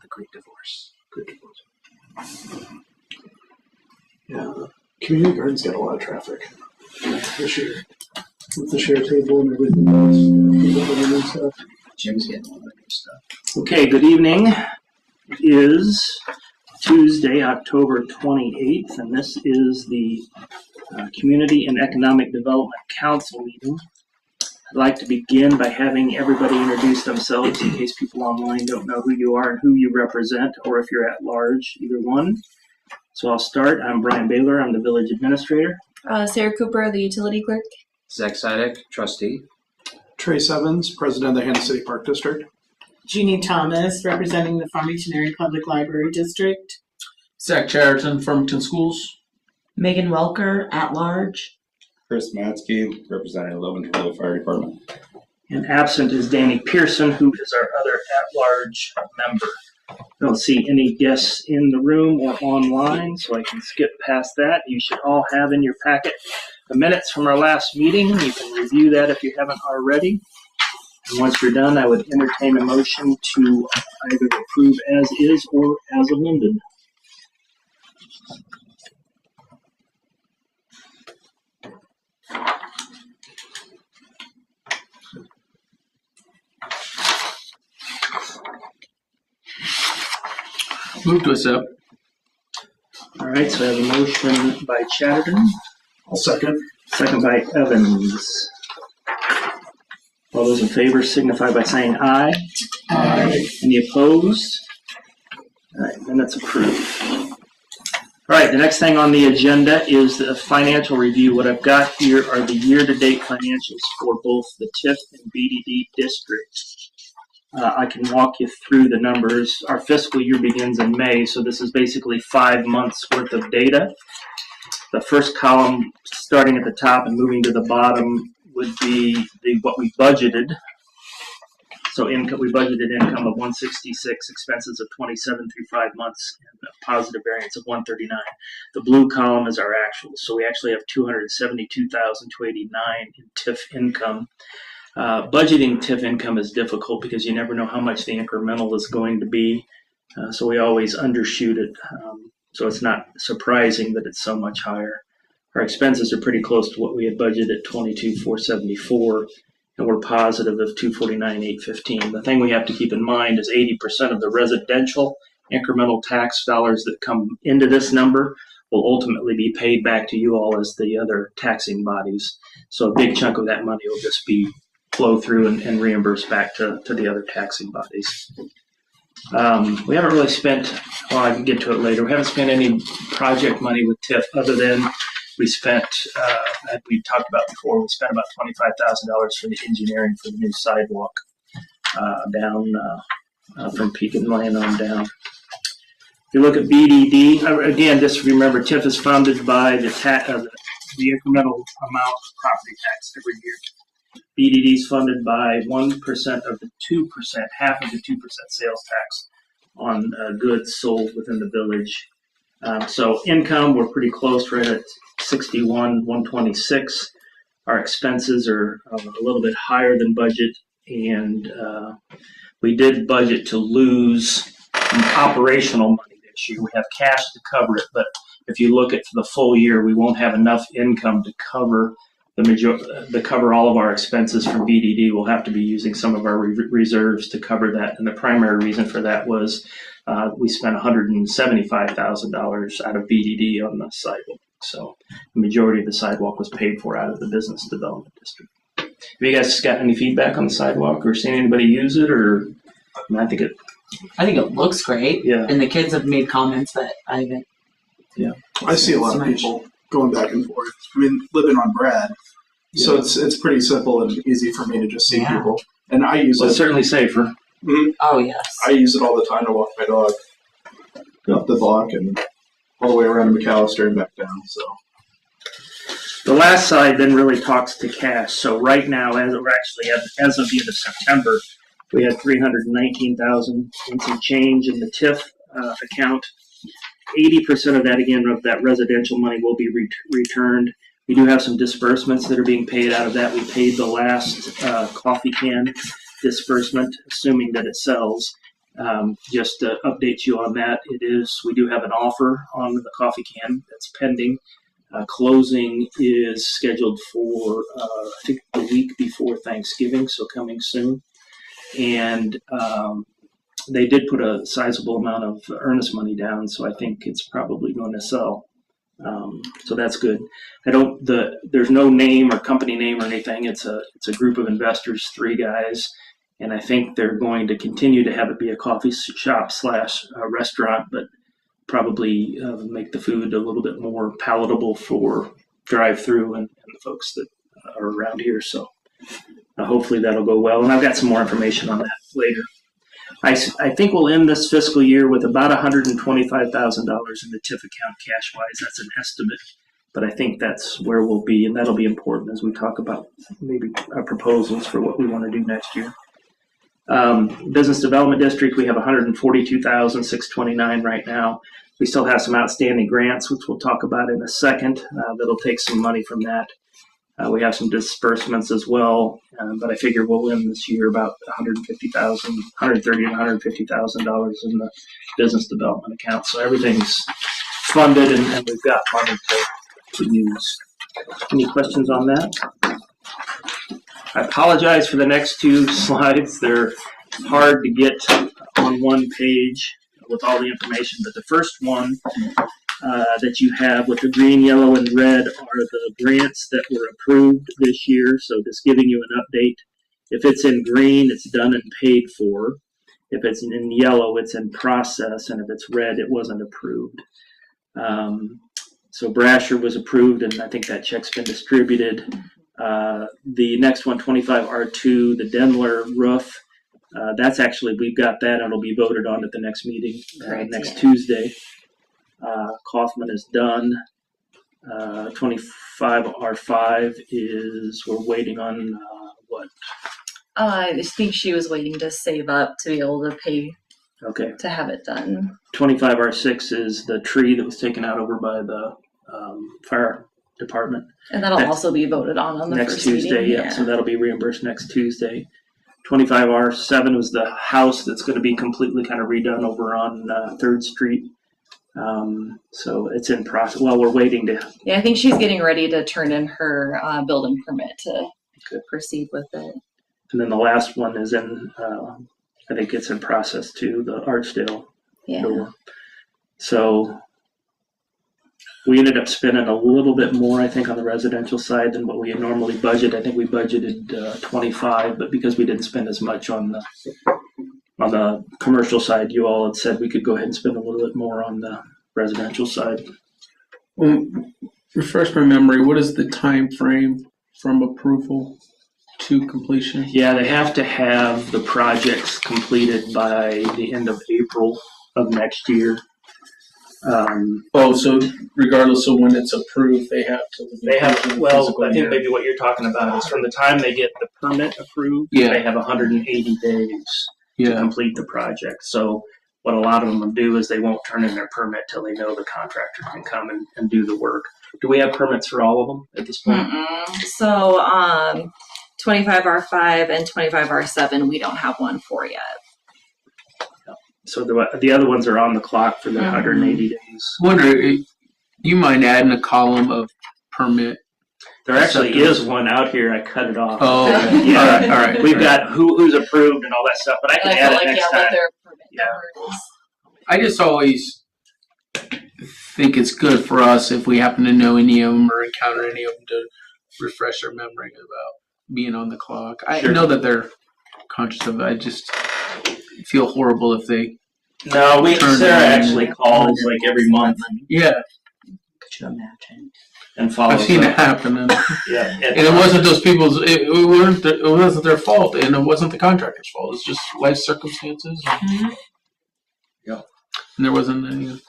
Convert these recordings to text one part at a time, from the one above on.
the Greek divorce. Yeah, community gardens got a lot of traffic this year with the share table and everything else. People putting in stuff. Jim's getting all the new stuff. Okay, good evening. It is Tuesday, October 28th, and this is the Community and Economic Development Council meeting. I'd like to begin by having everybody introduce themselves in case people online don't know who you are and who you represent, or if you're at large, either one. So I'll start. I'm Brian Baylor. I'm the village administrator. Sarah Cooper, the utility clerk. Zach Sidek, trustee. Trace Evans, president of the Hannah City Park District. Jeannie Thomas, representing the Farmington Area Public Library District. Zach Chatterton, Farmington Schools. Megan Welker, at large. Chris Matzke, representing Logan Fire Department. And absent is Danny Pearson, who is our other at-large member. I don't see any guests in the room or online, so I can skip past that. You should all have in your packet the minutes from our last meeting. You can review that if you haven't already. And once you're done, I would entertain a motion to either approve as is or as amended. Move to accept. All right, so I have a motion by Chatterton. I'll second. Second by Evans. All those in favor signify by saying aye. Aye. Any opposed? All right, then that's approved. All right, the next thing on the agenda is the financial review. What I've got here are the year-to-date financials for both the TIF and BDD districts. I can walk you through the numbers. Our fiscal year begins in May, so this is basically 5 months worth of data. The first column, starting at the top and moving to the bottom, would be what we budgeted. So income, we budgeted income of 166, expenses of 27 through 5 months, and a positive variance of 139. The blue column is our actuals. So we actually have 272,289 in TIF income. Budgeting TIF income is difficult because you never know how much the incremental is going to be. So we always undershoot it. So it's not surprising that it's so much higher. Our expenses are pretty close to what we had budgeted at 22,474, and we're positive of 249,815. The thing we have to keep in mind is 80% of the residential incremental tax dollars that come into this number will ultimately be paid back to you all as the other taxing bodies. So a big chunk of that money will just be flow through and reimburse back to the other taxing bodies. We haven't really spent, well, I can get to it later, we haven't spent any project money with TIF other than we spent, as we talked about before, we spent about $25,000 for the engineering for the new sidewalk down from Pekin Lane on down. If you look at BDD, again, just remember TIF is funded by the incremental amount of property tax every year. BDD is funded by 1% of the 2%, half of the 2% sales tax on goods sold within the village. So income, we're pretty close, right at 61,126. Our expenses are a little bit higher than budget, and we did budget to lose operational money this year. We have cash to cover it, but if you look at the full year, we won't have enough income to cover cover all of our expenses from BDD. We'll have to be using some of our reserves to cover that, and the primary reason for that was we spent $175,000 out of BDD on the sidewalk. So the majority of the sidewalk was paid for out of the business development district. Have you guys got any feedback on the sidewalk or seen anybody use it? Or I think it looks great. Yeah. And the kids have made comments, but I haven't. Yeah. I see a lot of people going back and forth. I mean, living on Brad, so it's pretty simple and easy for me to just see people. And I use it. It's certainly safer. Mm-hmm. Oh, yes. I use it all the time to walk my dog up the block and all the way around to McAllister and back down. So the last slide then really talks to cash. So right now, as of the end of September, we had $319,000 and some change in the TIF account. 80% of that, again, of that residential money will be returned. We do have some disbursements that are being paid out of that. We paid the last coffee can disbursement, assuming that it sells. Just to update you on that, we do have an offer on the coffee can that's pending. Closing is scheduled for, I think, the week before Thanksgiving, so coming soon. And they did put a sizable amount of earnest money down, so I think it's probably going to sell. So that's good. There's no name or company name or anything. It's a group of investors, 3 guys, and I think they're going to continue to have it be a coffee shop / restaurant, but probably make the food a little bit more palatable for drive-through and the folks that are around here. So hopefully that'll go well. And I've got some more information on that later. I think we'll end this fiscal year with about $125,000 in the TIF account cash-wise. That's an estimate, but I think that's where we'll be, and that'll be important as we talk about maybe our proposals for what we want to do next year. Business Development District, we have $142,629 right now. We still have some outstanding grants, which we'll talk about in a second. That'll take some money from that. We have some disbursements as well, but I figure we'll end this year about $130,000 to $150,000 in the business development account. So everything's funded, and we've got money to use. Any questions on that? I apologize for the next 2 slides. They're hard to get on one page with all the information, but the first one that you have with the green, yellow, and red are the grants that were approved this year. So just giving you an update. If it's in green, it's done and paid for. If it's in yellow, it's in process, and if it's red, it wasn't approved. So Brasher was approved, and I think that check's been distributed. The next one, 25R2, the Denler roof, that's actually, we've got that, and it'll be voted on at the next meeting next Tuesday. Kaufman is done. 25R5 we're waiting on what? I just think she was waiting to save up to be able to pay to have it done. 25R6 is the tree that was taken out over by the fire department. And that'll also be voted on the next first Tuesday. meeting. Yeah, so that'll be reimbursed next Tuesday. 25R7 was the house that's going to be completely kind of redone over on 3rd Street. So it's in process. Well, we're waiting to. Yeah, I think she's getting ready to turn in her building permit to proceed with it. And then the last one is in, I think it's in process too, the Archdale door. So we ended up spending a little bit more, I think, on the residential side than what we normally budget. I think we budgeted 25, but because we didn't spend as much on the commercial side, you all had said we could go ahead and spend a little bit more on the residential side. Well, refresh my memory. What is the time frame from approval to completion? Yeah, they have to have the projects completed by the end of April of next year. So regardless of when it's approved, they have to. Well, I think maybe what you're talking about is from the time they get the permit approved, they have 180 days to complete the project. So what a lot of them will do is they won't turn in their permit till they know the contractor can come and do the work. Do we have permits for all of them at this point? So 25R5 and 25R7, we don't have one for yet. So the other ones are on the clock for the 180 days. Wonder, you mind adding a column of permit? There actually is one out here. I cut it off. Oh, yeah. all right. We've got who's approved and all that stuff, but I can add it next time. What their permit number is. I just always think it's good for us if we happen to know any of them or encounter any of them to refresh our memory about being on the clock. I know that they're conscious of it. I just feel horrible if they. No, Sarah actually calls like every month. Yeah. Could you imagine? And follows I've seen up. it happen, and Yeah, it wasn't those people's. It wasn't their fault, and it wasn't the contractor's fault. It's just life circumstances. Yeah. And there wasn't any.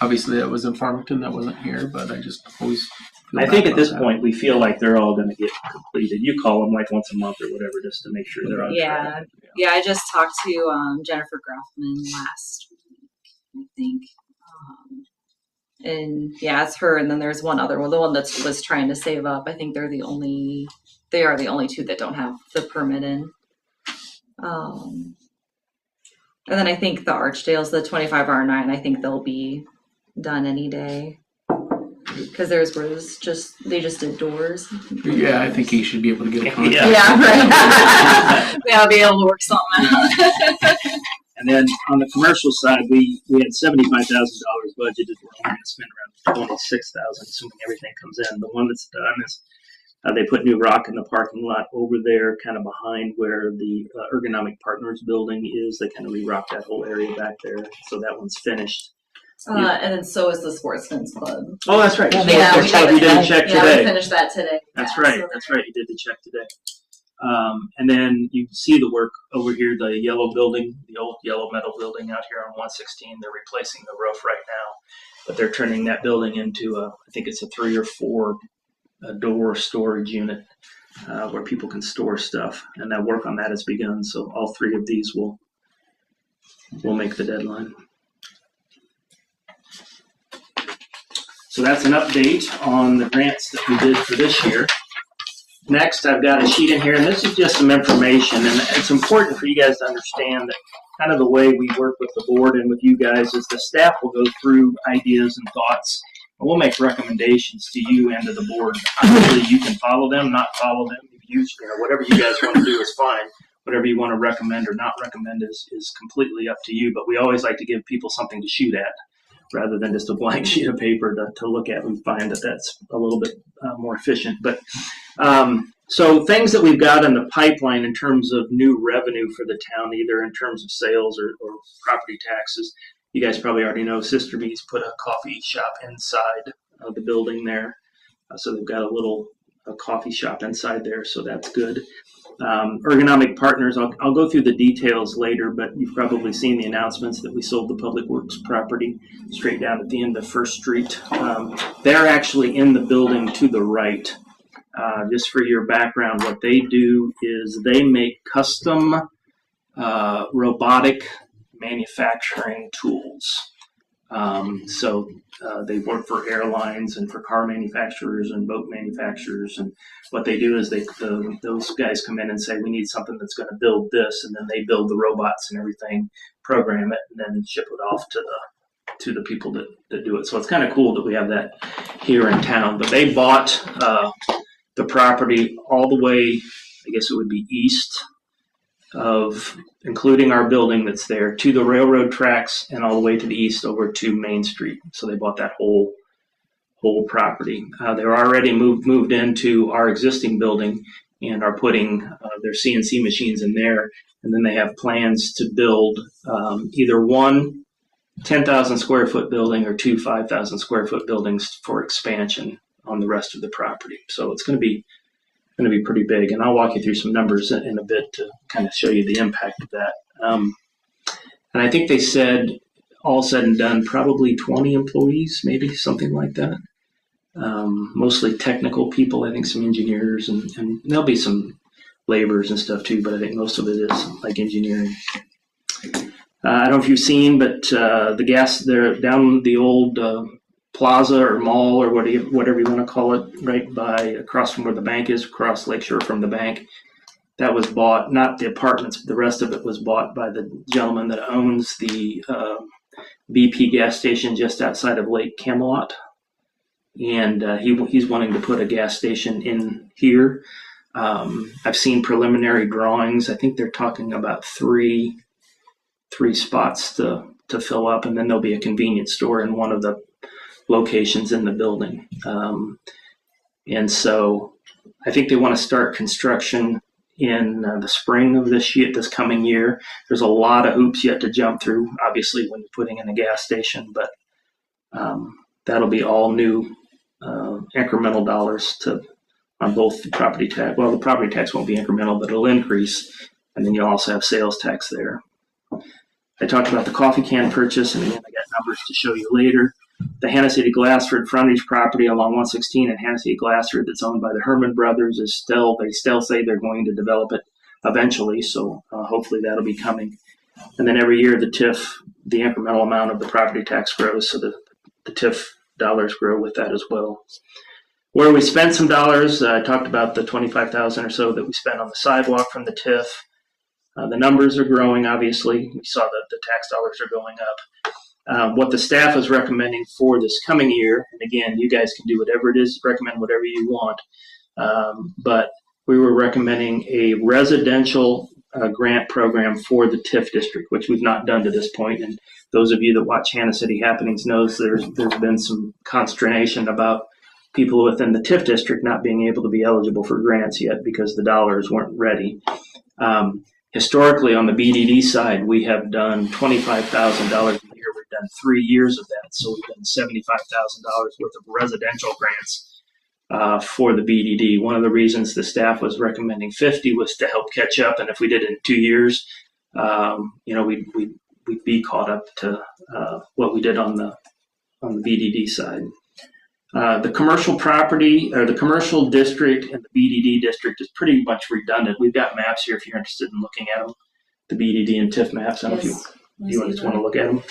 Obviously, that was in Farmington. That wasn't here, but I just always. I think at this point we feel like they're all going to get completed. You call them like once a month or whatever, just to make sure they're on track. Yeah. I just talked to Jennifer Grafman last week, I think. And yeah, it's her, and then there's one other one, the one that was trying to save up. I think they are the only two that don't have the permit in. And then I think the Archdales, the 25R9, I think they'll be done any day. Because theirs was they just did doors. Yeah, I think he should be able to get a contract. Yeah, right. Yeah, I'll be able to work something out. And then on the commercial side, we had $75,000 budgeted. We're only going to spend around $26,000, assuming everything comes in. The one that's done is they put new rock in the parking lot over there, kind of behind where the Ergonomic Partners building is. They kind of re-rocked that whole area back there, so that one's finished. And then so is the Sportsman's Club. Oh, that's right. Yeah, Sportsman's Club, you did a check Yeah, today. we finished that today. That's Yeah, right. so That's right. You did the check today. And then you see the work over here, the yellow building, the old yellow metal building out here on 116. They're replacing the roof right now, but they're turning that building into I think it's a 3 or 4 door storage unit where people can store stuff. And that work on that has begun. So all 3 of these will make the deadline. So that's an update on the grants that we did for this year. Next, I've got a sheet in here, and this is just some information, and it's important for you guys to understand that kind of the way we work with the board and with you guys is the staff will go through ideas and thoughts, and we'll make recommendations to you and to the board. Obviously, you can follow them, not follow them. Whatever you guys want to do is fine. Whatever you want to recommend or not recommend is completely up to you, but we always like to give people something to shoot at, rather than just a blank sheet of paper to look at. We find that that's a little bit more efficient. But so things that we've got in the pipeline in terms of new revenue for the town, either in terms of sales or property taxes. You guys probably already know Sister Bee's put a coffee shop inside of the building there. So they've got a coffee shop inside there, so that's good. Ergonomic Partners, I'll go through the details later, but you've probably seen the announcements that we sold the Public Works property straight down at the end of First Street. They're actually in the building to the right. Just for your background, what they do is they make custom robotic manufacturing tools. So they work for airlines and for car manufacturers and boat manufacturers, and what they do is those guys come in and say, we need something that's going to build this, and then they build the robots and everything, program it, and then ship it off to the people that do it. So it's kind of cool that we have that here in town. But they bought the property all the way, I guess it would be east of, including our building that's there, to the railroad tracks and all the way to the east over to Main Street. So they bought that whole property. They're already moved into our existing building and are putting their CNC machines in there. And then they have plans to build either one 10,000 square foot building or 2 5,000 square foot buildings for expansion on the rest of the property. So it's going to be pretty big, and I'll walk you through some numbers in a bit to kind of show you the impact of that. And I think they said, all said and done, probably 20 employees, maybe something like that. Mostly technical people, I think some engineers, and there'll be some laborers and stuff too, but I think most of it is like engineering. I don't know if you've seen, but the gas, they're down the old plaza or mall or whatever you want to call it, right by across from where the bank is, across Lakeshore from the bank. That was bought, not the apartments, but the rest of it was bought by the gentleman that owns the BP gas station just outside of Lake Camelot. And he's wanting to put a gas station in here. I've seen preliminary drawings. I think they're talking about three spots to fill up, and then there'll be a convenience store in one of the locations in the building. And so I think they want to start construction in the spring of this coming year. There's a lot of hoops yet to jump through, obviously, when you're putting in a gas station, but that'll be all new incremental dollars on both the property tax. Well, the property tax won't be incremental, but it'll increase, and then you'll also have sales tax there. I talked about the coffee can purchase, and again, I got numbers to show you later. The Hannah City Glassford frontage property along 116 and Hannah City Glassford that's owned by the Herman brothers they still say they're going to develop it eventually, so hopefully that'll be coming. And then every year the TIF, the incremental amount of the property tax grows, so the TIF dollars grow with that as well. Where we spent some dollars, I talked about the $25,000 or so that we spent on the sidewalk from the TIF. The numbers are growing, obviously. We saw that the tax dollars are going up. What the staff is recommending for this coming year, and again, you guys can do whatever it is, recommend whatever you want, but we were recommending a residential grant program for the TIF district, which we've not done to this point. And those of you that watch Hannah City Happenings knows there's been some consternation about people within the TIF district not being able to be eligible for grants yet because the dollars weren't ready. Historically, on the BDD side, we have done $25,000 a year. We've done 3 years of that, so we've done $75,000 worth of residential grants for the BDD. One of the reasons the staff was recommending 50 was to help catch up, and if we did it in 2 years, we'd be caught up to what we did on the BDD side. The commercial property, or the commercial district and the BDD district is pretty much redundant. We've got maps here if you're interested in looking at them, the BDD and TIF maps. I don't know if you just want to look at them.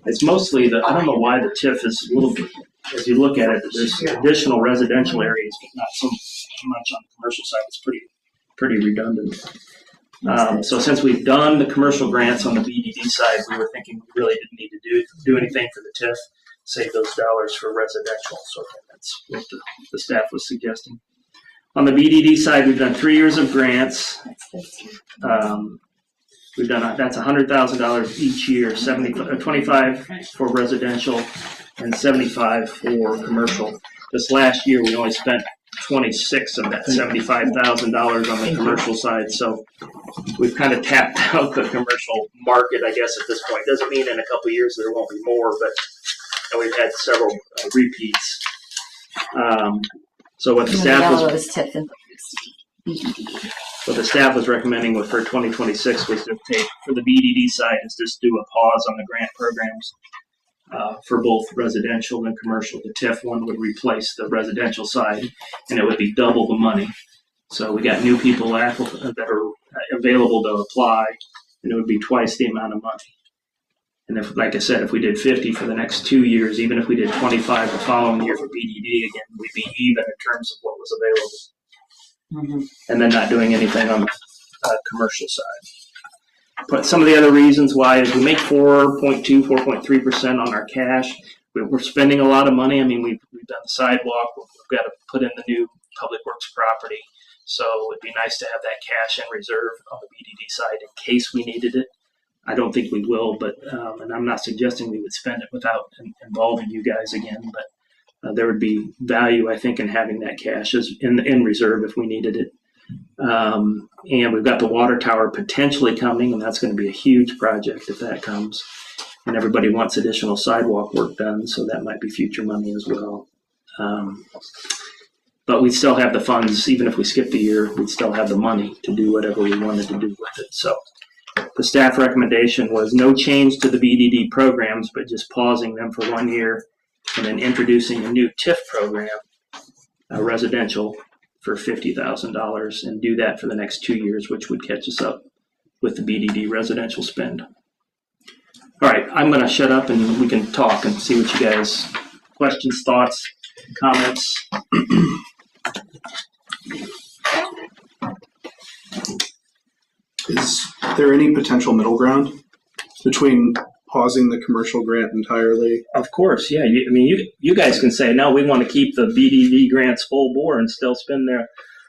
It's mostly I don't know why the TIF is a little bit, as you look at it, there's additional residential areas, but not so much on the commercial side. It's pretty redundant. So since we've done the commercial grants on the BDD side, we were thinking we really didn't need to do anything for the TIF. Save those dollars for residential. So that's what the staff was suggesting. On the BDD side, we've done 3 years of grants. We've done that's $100,000 each year, 25 for residential and 75 for commercial. This last year, we only spent 26 of that $75,000 on the commercial side. So we've kind of tapped out the commercial market, I guess, at this point. Doesn't mean in a couple of years there won't be more, but we've had several repeats. So what the staff was recommending for 2026 was to take, for the BDD side, is just do a pause on the grant programs for both residential and commercial. The TIF one would replace the residential side, and it would be double the money. So we got new people that are available to apply, and it would be twice the amount of money. And if, like I said, if we did 50 for the next 2 years, even if we did 25 the following year for BDD, again, we'd be even in terms of what was available. Mm-hmm. And then not doing anything on the commercial side. But some of the other reasons why is we make 4.3% on our cash. We're spending a lot of money. I mean, we've done the sidewalk. We've got to put in the new public works property. So it'd be nice to have that cash in reserve on the BDD side in case we needed it. I don't think we will, but and I'm not suggesting we would spend it without involving you guys again. But there would be value, I think, in having that cash as in reserve if we needed it. And we've got the water tower potentially coming, and that's going to be a huge project if that comes. And everybody wants additional sidewalk work done, so that might be future money as well. But we still have the funds, even if we skip the year, we'd still have the money to do whatever we wanted to do with it. So the staff recommendation was no change to the BDD programs, but just pausing them for 1 year and then introducing a new TIF program, residential, for $50,000 and do that for the next 2 years, which would catch us up with the BDD residential spend. All right, I'm going to shut up and we can talk and see what you guys, questions, thoughts, comments. Is there any potential middle ground between pausing the commercial grant entirely? Of course, yeah. You guys can say, no, we want to keep the BDD grants full bore and still spend their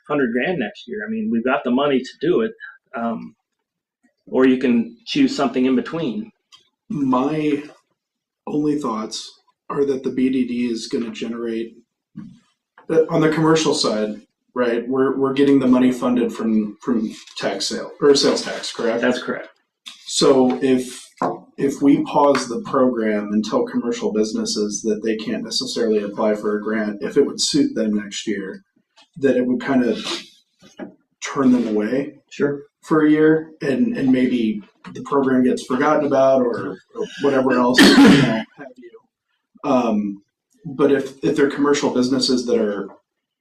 $100,000 next year. I mean, we've got the money to do it. Or you can choose something in between. My only thoughts are that the BDD is going to generate, on the commercial side, right? We're getting the money funded from tax sale or sales tax, correct? That's correct. So if we pause the program and tell commercial businesses that they can't necessarily apply for a grant, if it would suit them next year, that it would kind of turn them away. Sure. For a year, and maybe the program gets forgotten about or whatever else have you. But if they're commercial businesses that are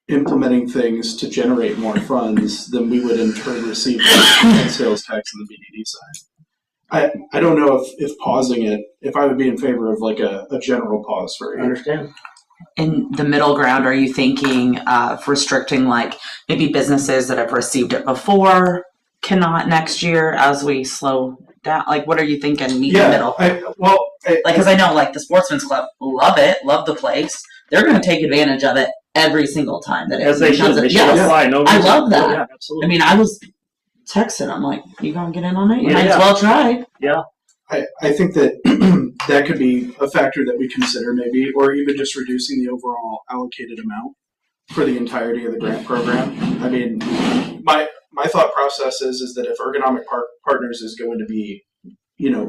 implementing things to generate more funds, then we would in turn receive sales tax on the BDD side. I don't know if pausing it, if I would be in favor of like a general pause for a year. I understand. in the middle ground, are you thinking of restricting like maybe businesses that have received it before cannot next year as we slow down? Like, what are you thinking? Meet in the middle. Like, because I know, like, the Sportsman's Club love it, love the place. They're going to take advantage of it every single time that it As they should. They should Yes. apply. No I reason. love that. Yeah, absolutely. I mean, I was texting. I'm like, you gonna get in on it? You Yeah, might as yeah. well try. I think that that could be a factor that we consider maybe, or even just reducing the overall allocated amount for the entirety of the grant program. I mean, my thought process is that if Ergonomic Partners is going to be,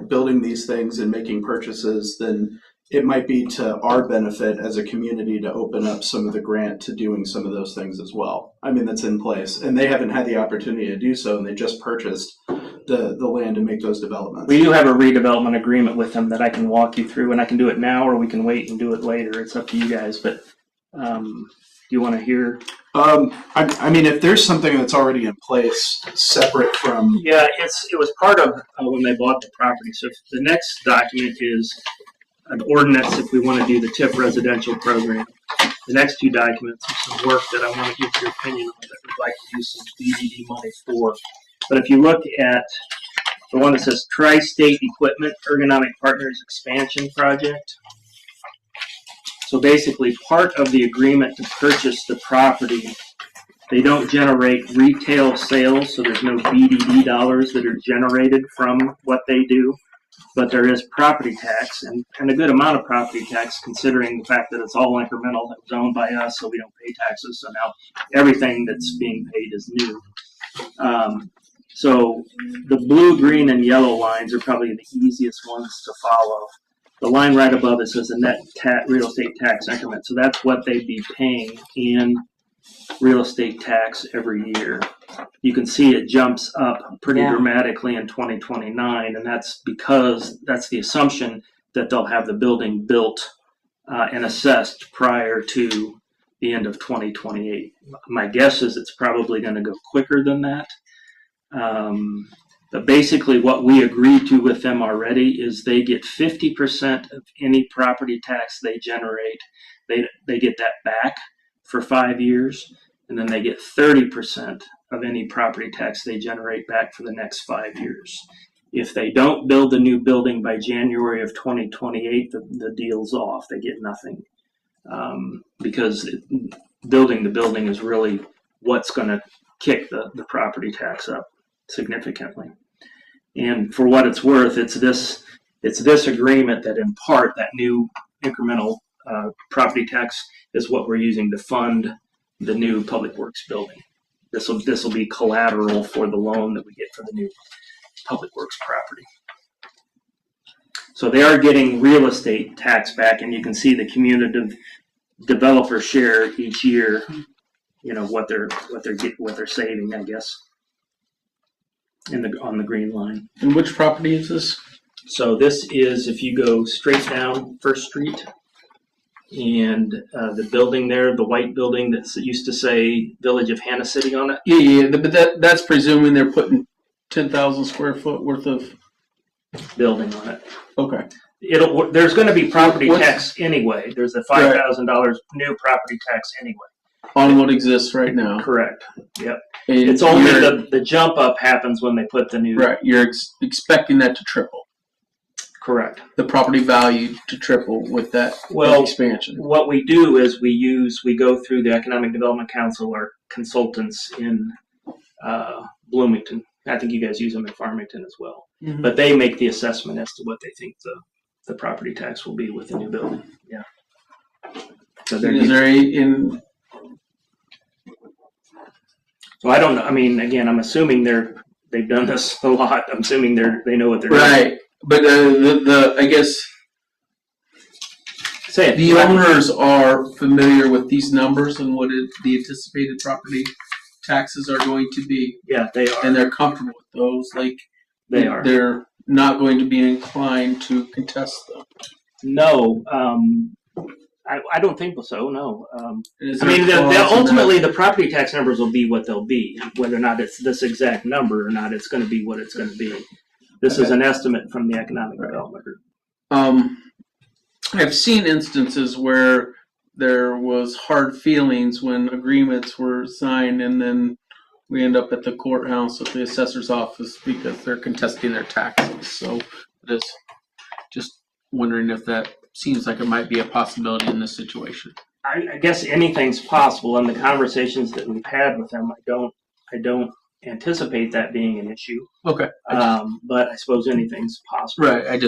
building these things and making purchases, then it might be to our benefit as a community to open up some of the grant to doing some of those things as well. I mean, that's in place, and they haven't had the opportunity to do so, and they just purchased the land to make those developments. We do have a redevelopment agreement with them that I can walk you through, and I can do it now, or we can wait and do it later. It's up to you guys. But do you want to hear? I mean, if there's something that's already in place, separate from Yeah, it was part of when they bought the property. So if the next document is an ordinance if we want to do the TIF residential program. The next two documents are some work that I want to get your opinion on that we'd like to use some DDD money for. But if you look at the one that says Tri-State Equipment Ergonomic Partners Expansion Project. So basically part of the agreement to purchase the property, they don't generate retail sales, so there's no BDD dollars that are generated from what they do. But there is property tax, and a good amount of property tax, considering the fact that it's all incremental, that was owned by us, so we don't pay taxes. So now everything that's being paid is new. So the blue, green, and yellow lines are probably the easiest ones to follow. The line right above it says the net real estate tax increment. So that's what they'd be paying in real estate tax every year. You can see it jumps up pretty dramatically in 2029, and that's because that's the assumption that they'll have the building built and assessed prior to the end of 2028. My guess is it's probably going to go quicker than that. But basically what we agreed to with them already is they get 50% of any property tax they generate. They get that back for 5 years, and then they get 30% of any property tax they generate back for the next 5 years. If they don't build the new building by January of 2028, the deal's off. They get nothing because building the building is really what's going to kick the property tax up significantly. And for what it's worth, it's this agreement that in part that new incremental property tax is what we're using to fund the new public works building. This will be collateral for the loan that we get for the new public works property. So they are getting real estate tax back, and you can see the cumulative developer share each year. You know what they're saving, I guess, on the green line. And which property is this? So this is if you go straight down First Street. And the building there, the white building that used to say Village of Hannah City on it. Yeah, but that's presuming they're putting 10,000 square foot worth of Building on it. Okay. There's going to be property What's- tax anyway. There's a $5,000 new property tax anyway. on what exists right now. Correct. Yep. And It's only you're- the jump up happens when they put the new. right. You're expecting that to triple. Correct. The property value to triple with that Well, expansion. What we do is we go through the Economic Development Council or consultants in Bloomington. I think you guys use them in Farmington as well. Mhm. But they make the assessment as to what they think the property tax will be with the new building. Yeah. So Is there in So I don't know. I mean, again, I'm assuming they've done this a lot. I'm assuming they know what they're doing. right? But the I guess Say it. the owners are familiar with these numbers and what the anticipated property taxes are going to be, Yeah, they are. and they're comfortable with those. Like They are. They're not going to be inclined to contest them. No, I don't think so. No. Is I there mean, a clause in that? ultimately, the property tax numbers will be what they'll be. Whether or not it's this exact number or not, it's going to be what it's going to be. This is an estimate from the Economic Development Group. I've seen instances where there was hard feelings when agreements were signed, and then we end up at the courthouse at the assessor's office because they're contesting their taxes. So just wondering if that seems like it might be a possibility in this situation. I guess anything's possible. In the conversations that we've had with them, I don't anticipate that being an issue. Okay. But I suppose anything's possible. Right.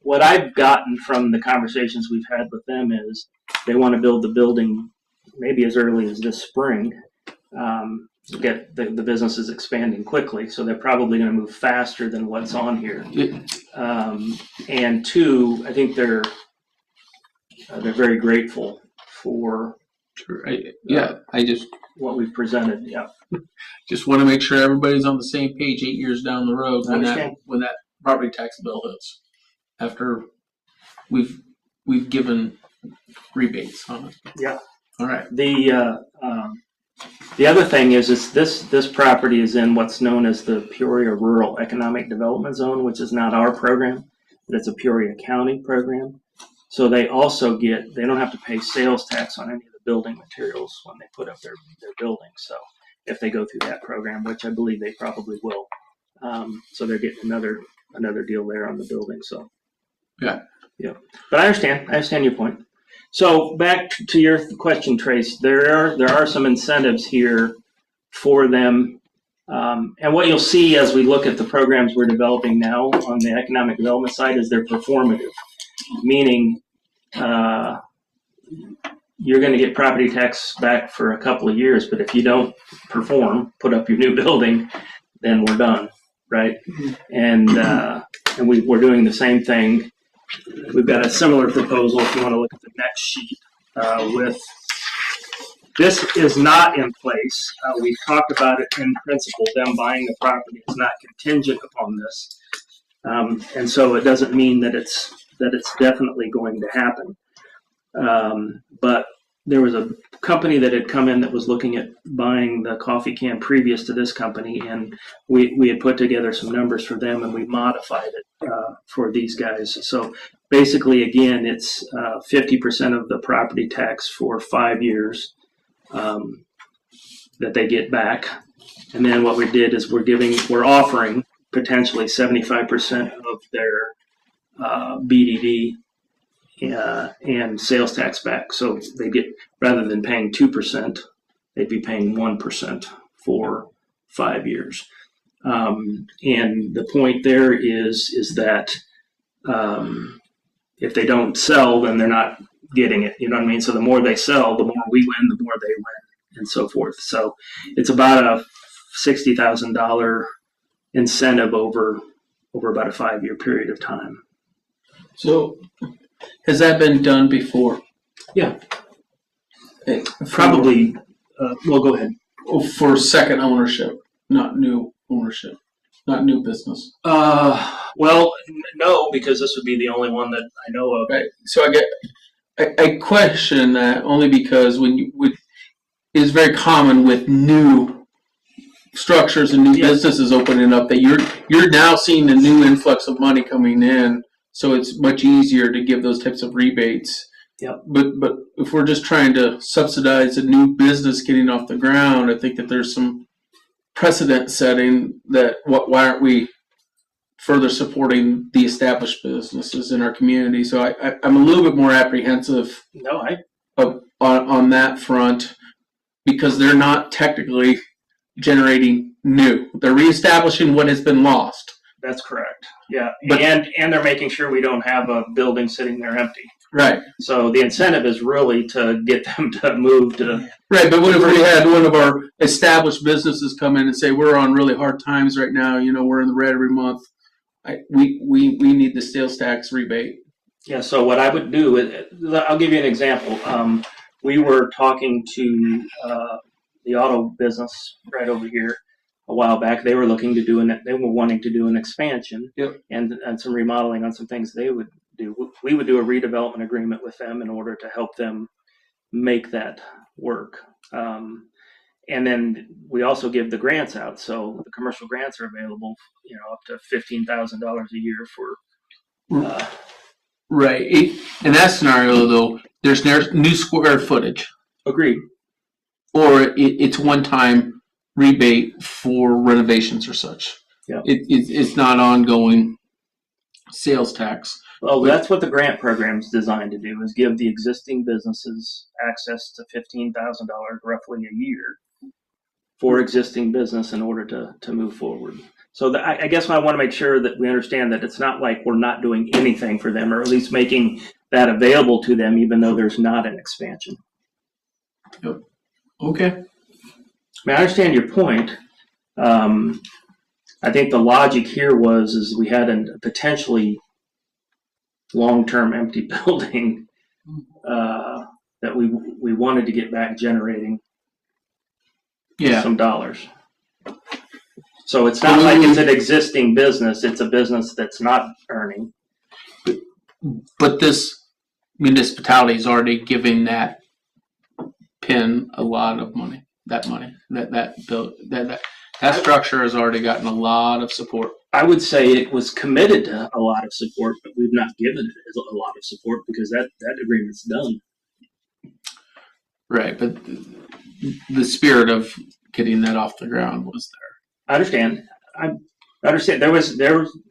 What I've gotten from the conversations we've had with them is they want to build the building maybe as early as this spring. Get the business is expanding quickly, so they're probably going to move faster than what's on here. And two, I think they're very grateful for I just what we've presented. Yeah. just want to make sure everybody's on the same page 8 years down the road I understand. when that property tax bill hits. After we've given rebates on it. Yeah. All right. The other thing is this property is in what's known as the Peoria Rural Economic Development Zone, which is not our program, but it's a Peoria County program. So they also they don't have to pay sales tax on any of the building materials when they put up their building. So if they go through that program, which I believe they probably will, so they're getting another deal there on the building. So yeah. But I understand your point. So back to your question, Trace, there are some incentives here for them. And what you'll see as we look at the programs we're developing now on the economic development side is they're performative, meaning you're going to get property tax back for a couple of years, but if you don't perform, put up your new building, then we're done, right? And we're doing the same thing. We've got a similar proposal if you want to look at the next sheet. With this is not in place. We've talked about it in principle. Them buying the property is not contingent upon this, and so it doesn't mean that it's definitely going to happen. But there was a company that had come in that was looking at buying the coffee can previous to this company, and we had put together some numbers for them, and we modified it for these guys. So basically, again, it's 50% of the property tax for 5 years that they get back, and then what we did is we're offering potentially 75% of their BDD and sales tax back. So they get, rather than paying 2%, they'd be paying 1% for 5 years. And the point there is that if they don't sell, then they're not getting it. You know what I mean? So the more they sell, the more we win, the more they win, and so forth. So it's about a $60,000 incentive over about a 5-year period of time. So has that been done before? Yeah. Probably. Well, go ahead. For second ownership, not new ownership, not new business. Well, no, because this would be the only one that I know of. Right. So I question that only because it's very common with new structures and new businesses opening up that you're now seeing the new influx of money coming in. So it's much easier to give those types of rebates. Yep. But if we're just trying to subsidize a new business getting off the ground, I think that there's some precedent setting that why aren't we further supporting the established businesses in our community? So I'm a little bit more apprehensive on that front because they're not technically generating new. They're reestablishing what has been lost. That's correct. Yeah, and they're making sure we don't have a building sitting there empty. Right. So the incentive is really to get them to move to. Right, but what if we had one of our established businesses come in and say, we're on really hard times right now, we're in the red every month. We need the sales tax rebate. Yeah, so what I would do, I'll give you an example. We were talking to the auto business right over here a while back. They were looking to they were wanting to do an expansion. Yep. and some remodeling on some things they would do. We would do a redevelopment agreement with them in order to help them make that work. And then we also give the grants out. So the commercial grants are available, up to $15,000 a year for. Right. In that scenario, though, there's new square footage, Agreed. or it's one-time rebate for renovations or such. Yeah. It's not ongoing sales tax. Well, that's what the grant program is designed to do, is give the existing businesses access to $15,000 roughly a year for existing business in order to move forward. So I guess I want to make sure that we understand that it's not like we're not doing anything for them, or at least making that available to them, even though there's not an expansion. Okay. I mean, I understand your point. I think the logic here is we had a potentially long-term empty building that we wanted to get back generating some dollars. So it's not like it's an existing business; it's a business that's not earning. But this municipality is already giving that PIN a lot of money. That structure has already gotten a lot of support. I would say it was committed to a lot of support, but we've not given it a lot of support because that agreement's done. Right, but the spirit of getting that off the ground was there. I understand. I understand. There was.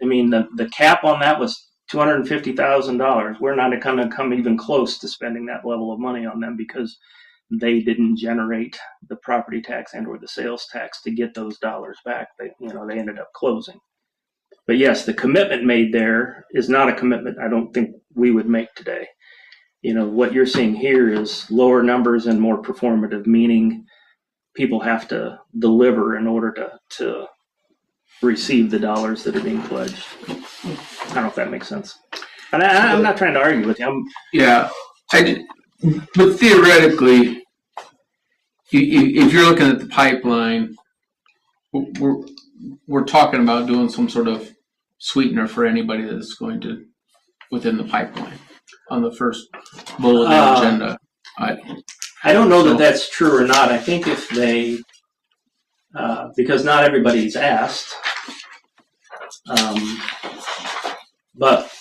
I mean, the cap on that was $250,000. We're not going to come even close to spending that level of money on them because they didn't generate the property tax and or the sales tax to get those dollars back. They ended up closing. But yes, the commitment made there is not a commitment I don't think we would make today. What you're seeing here is lower numbers and more performative, meaning people have to deliver in order to receive the dollars that are being pledged. I don't know if that makes sense. And I'm not trying to argue with you. But theoretically, if you're looking at the pipeline, we're talking about doing some sort of sweetener for anybody that's going to within the pipeline on the first bullet of the agenda. I don't know that that's true or not. I think if they, because not everybody's asked, but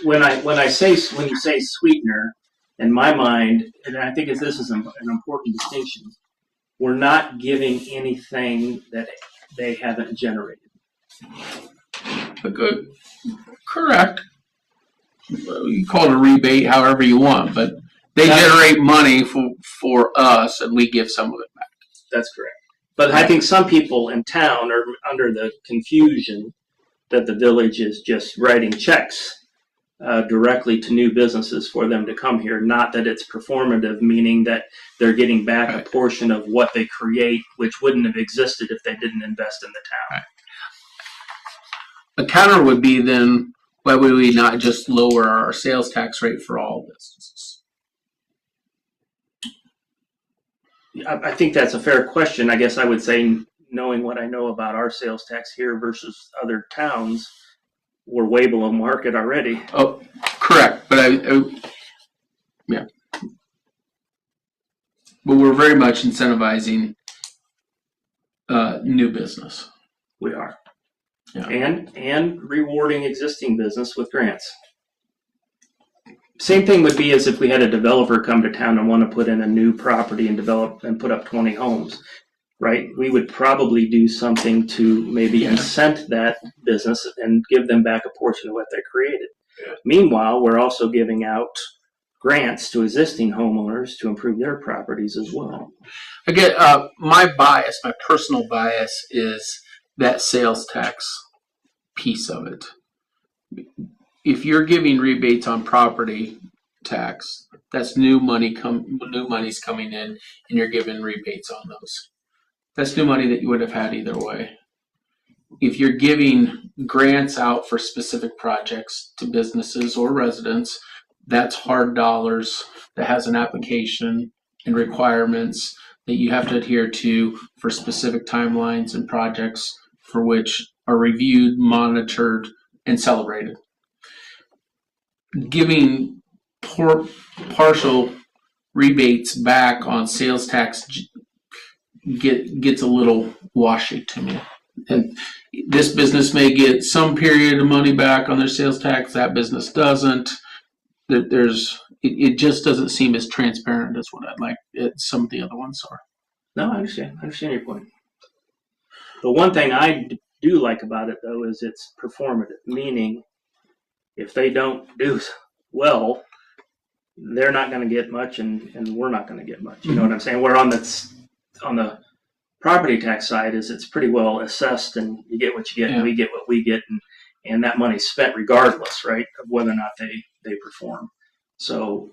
when you say sweetener, in my mind, and I think this is an important distinction, we're not giving anything that they haven't generated. Good. Correct. You call it a rebate however you want, but they generate money for us and we give some of it back. That's correct. But I think some people in town are under the confusion that the village is just writing checks directly to new businesses for them to come here, not that it's performative, meaning that they're getting back a portion of what they create, which wouldn't have existed if they didn't invest in the town. Right. A counter would be then, why would we not just lower our sales tax rate for all businesses? I think that's a fair question. I guess I would say, knowing what I know about our sales tax here versus other towns, we're way below market already. Oh, correct. But yeah. But we're very much incentivizing new business. We are. Yeah. And rewarding existing business with grants. Same thing would be as if we had a developer come to town and want to put in a new property and develop and put up 20 homes, right? We would probably do something to maybe incent that business and give them back a portion of what they created. Yeah. Meanwhile, we're also giving out grants to existing homeowners to improve their properties as well. Again, my personal bias is that sales tax piece of it. If you're giving rebates on property tax, that's new money's coming in, and you're giving rebates on those. That's new money that you would have had either way. If you're giving grants out for specific projects to businesses or residents, that's hard dollars that has an application and requirements that you have to adhere to for specific timelines and projects for which are reviewed, monitored, and celebrated. Giving partial rebates back on sales tax gets a little washy to me. And this business may get some period of money back on their sales tax, that business doesn't. There's it just doesn't seem as transparent as what I'd like some of the other ones are. No, I understand. I understand your point. The one thing I do like about it, though, is it's performative, meaning if they don't do well, they're not going to get much, and we're not going to get much. You know what I'm saying? We're on the property tax side is it's pretty well assessed, and you get what you get, and we get what we get, and that money's spent regardless, right, of whether or not they perform. So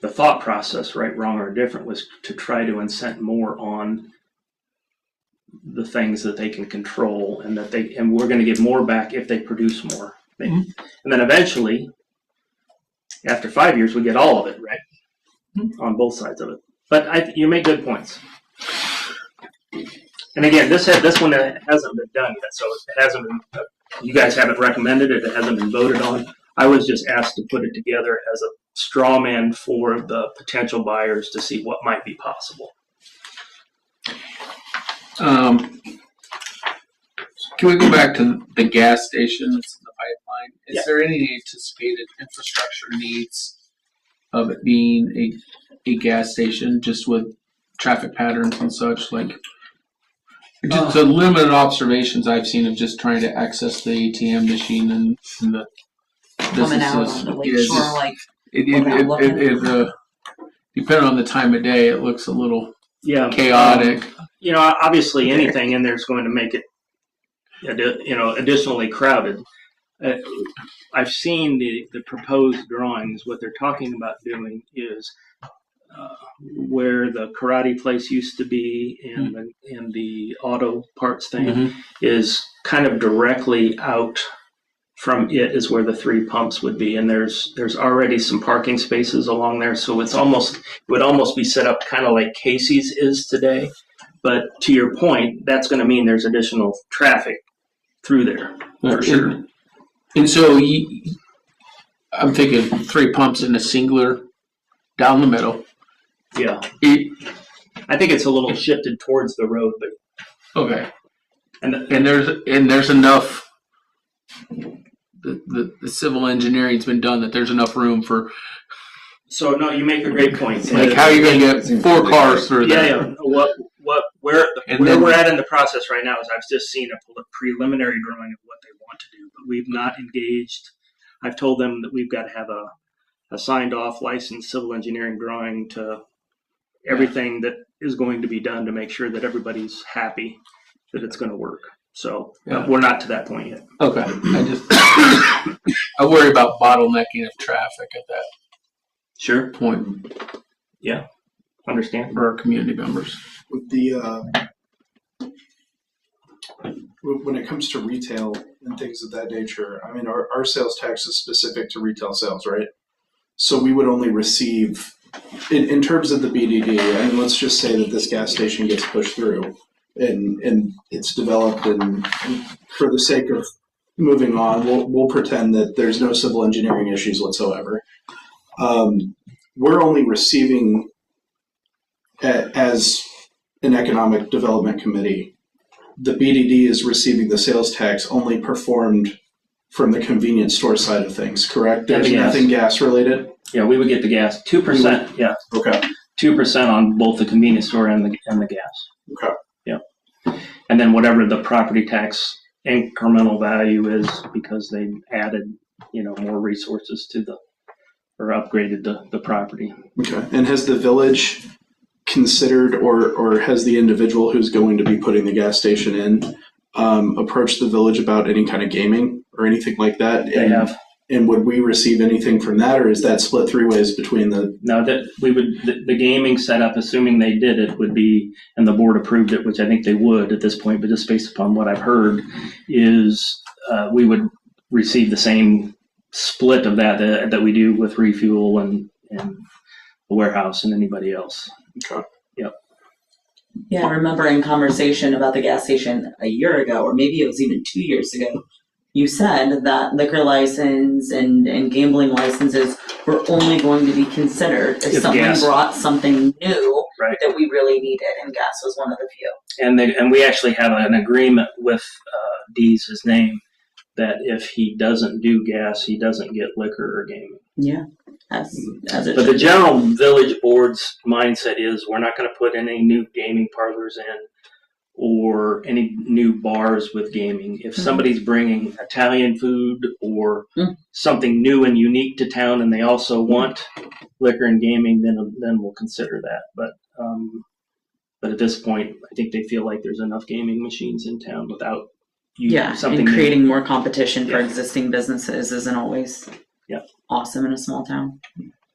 the thought process, right, wrong, or different, was to try to incent more on the things that they can control, and we're going to get more back if they produce more. And then eventually, after 5 years, we get all of it, right, on both sides of it. But you make good points. And again, this one hasn't been done yet, so it hasn't been. You guys haven't recommended it. It hasn't been voted on. I was just asked to put it together as a straw man for the potential buyers to see what might be possible. Can we go back to the gas station that's in the pipeline? Is there any anticipated infrastructure needs of it being a gas station, just with traffic patterns and such? Like, just the limited observations I've seen of just trying to access the ATM machine and the Coming out businesses. on the lakeshore, like Depending on the time of day, it looks a little Yeah, chaotic. Obviously, anything in there is going to make it, additionally crowded. I've seen the proposed drawings. What they're talking about doing is where the karate place used to be and the auto parts thing is kind of directly out from it is where the 3 pumps would be, and there's already some parking spaces along there, so it would almost be set up kind of like Casey's is today. But to your point, that's going to mean there's additional traffic through there for sure. And so I'm thinking 3 pumps in a singular down the middle. Yeah, I think it's a little shifted towards the road, but okay. And there's enough. The civil engineering's been done that there's enough room for. So no, you make a great point. Like, how are you going to get 4 cars through there? Yeah. Where we're at in the process right now is I've just seen a preliminary drawing of what they want to do, but we've not engaged. I've told them that we've got to have a signed off licensed civil engineering drawing to everything that is going to be done to make sure that everybody's happy that it's going to work. So we're not to that point yet. Okay. I worry about bottlenecking of traffic at that point. Yeah. Understand. For our community members. With when it comes to retail and things of that nature, I mean, our sales tax is specific to retail sales, right? So we would only receive, in terms of the BDD, and let's just say that this gas station gets pushed through and it's developed, and for the sake of moving on, we'll pretend that there's no civil engineering issues whatsoever. We're only receiving, as an economic development committee, the BDD is receiving the sales tax only performed from the convenience store side of things, correct? There's nothing gas related? Yeah, we would get the gas. 2%, yeah. Okay. 2% on both the convenience store and the gas. Okay. Yeah. And then whatever the property tax incremental value is because they added, more resources to or upgraded the property. Okay. And has the village considered, or has the individual who's going to be putting the gas station in approached the village about any kind of gaming or anything like that? They have. And would we receive anything from that, or is that split 3 ways between the? No, that we would. The gaming setup, assuming they did it, would be, and the board approved it, which I think they would at this point, but just based upon what I've heard, is we would receive the same split of that we do with refuel and the warehouse and anybody else. Okay. Yep. Yeah, I remember in conversation about the gas station a year ago, or maybe it was even 2 years ago, you said that liquor license and gambling licenses were only going to be considered if someone brought something new that we really needed, and gas was one of the few. And we actually have an agreement with Dee's his name that if he doesn't do gas, he doesn't get liquor or gaming. Yeah, as it But should the be. general village board's mindset is we're not going to put any new gaming parlors in or any new bars with gaming. If somebody's bringing Italian food or something new and unique to town and they also want liquor and gaming, then we'll consider that. But at this point, I think they feel like there's enough gaming machines in town without something and new. creating more competition for Yeah. existing businesses isn't always awesome in a small town.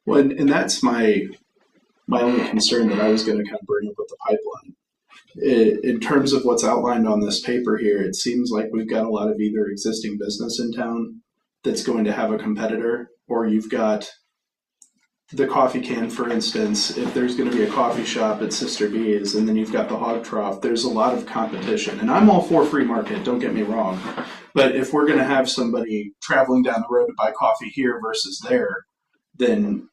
Well, and that's my only concern that I was going to kind of bring up with the pipeline. In terms of what's outlined on this paper here, it seems like we've got a lot of either existing business in town that's going to have a competitor, or you've got the coffee can, for instance. If there's going to be a coffee shop at Sister B's, and then you've got the hog trough, there's a lot of competition. And I'm all for free market, don't get me wrong. But if we're going to have somebody traveling down the road to buy coffee here versus there, then,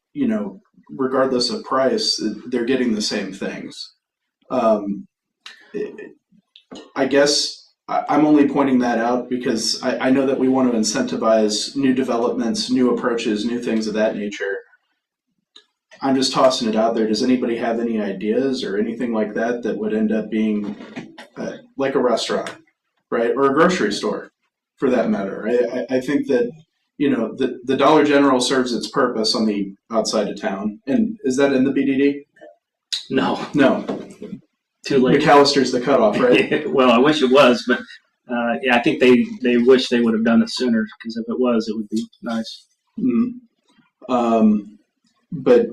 regardless of price, they're getting the same things. I guess I'm only pointing that out because I know that we want to incentivize new developments, new approaches, new things of that nature. I'm just tossing it out there. Does anybody have any ideas or anything like that would end up being like a restaurant, right? Or a grocery store, for that matter. I think that, the Dollar General serves its purpose on the outside of town. And is that in the BDD? No, No. too late. McAllister's the cutoff, right? Well, I wish it was, but I think they wish they would have done it sooner, because if it was, it would be nice. But,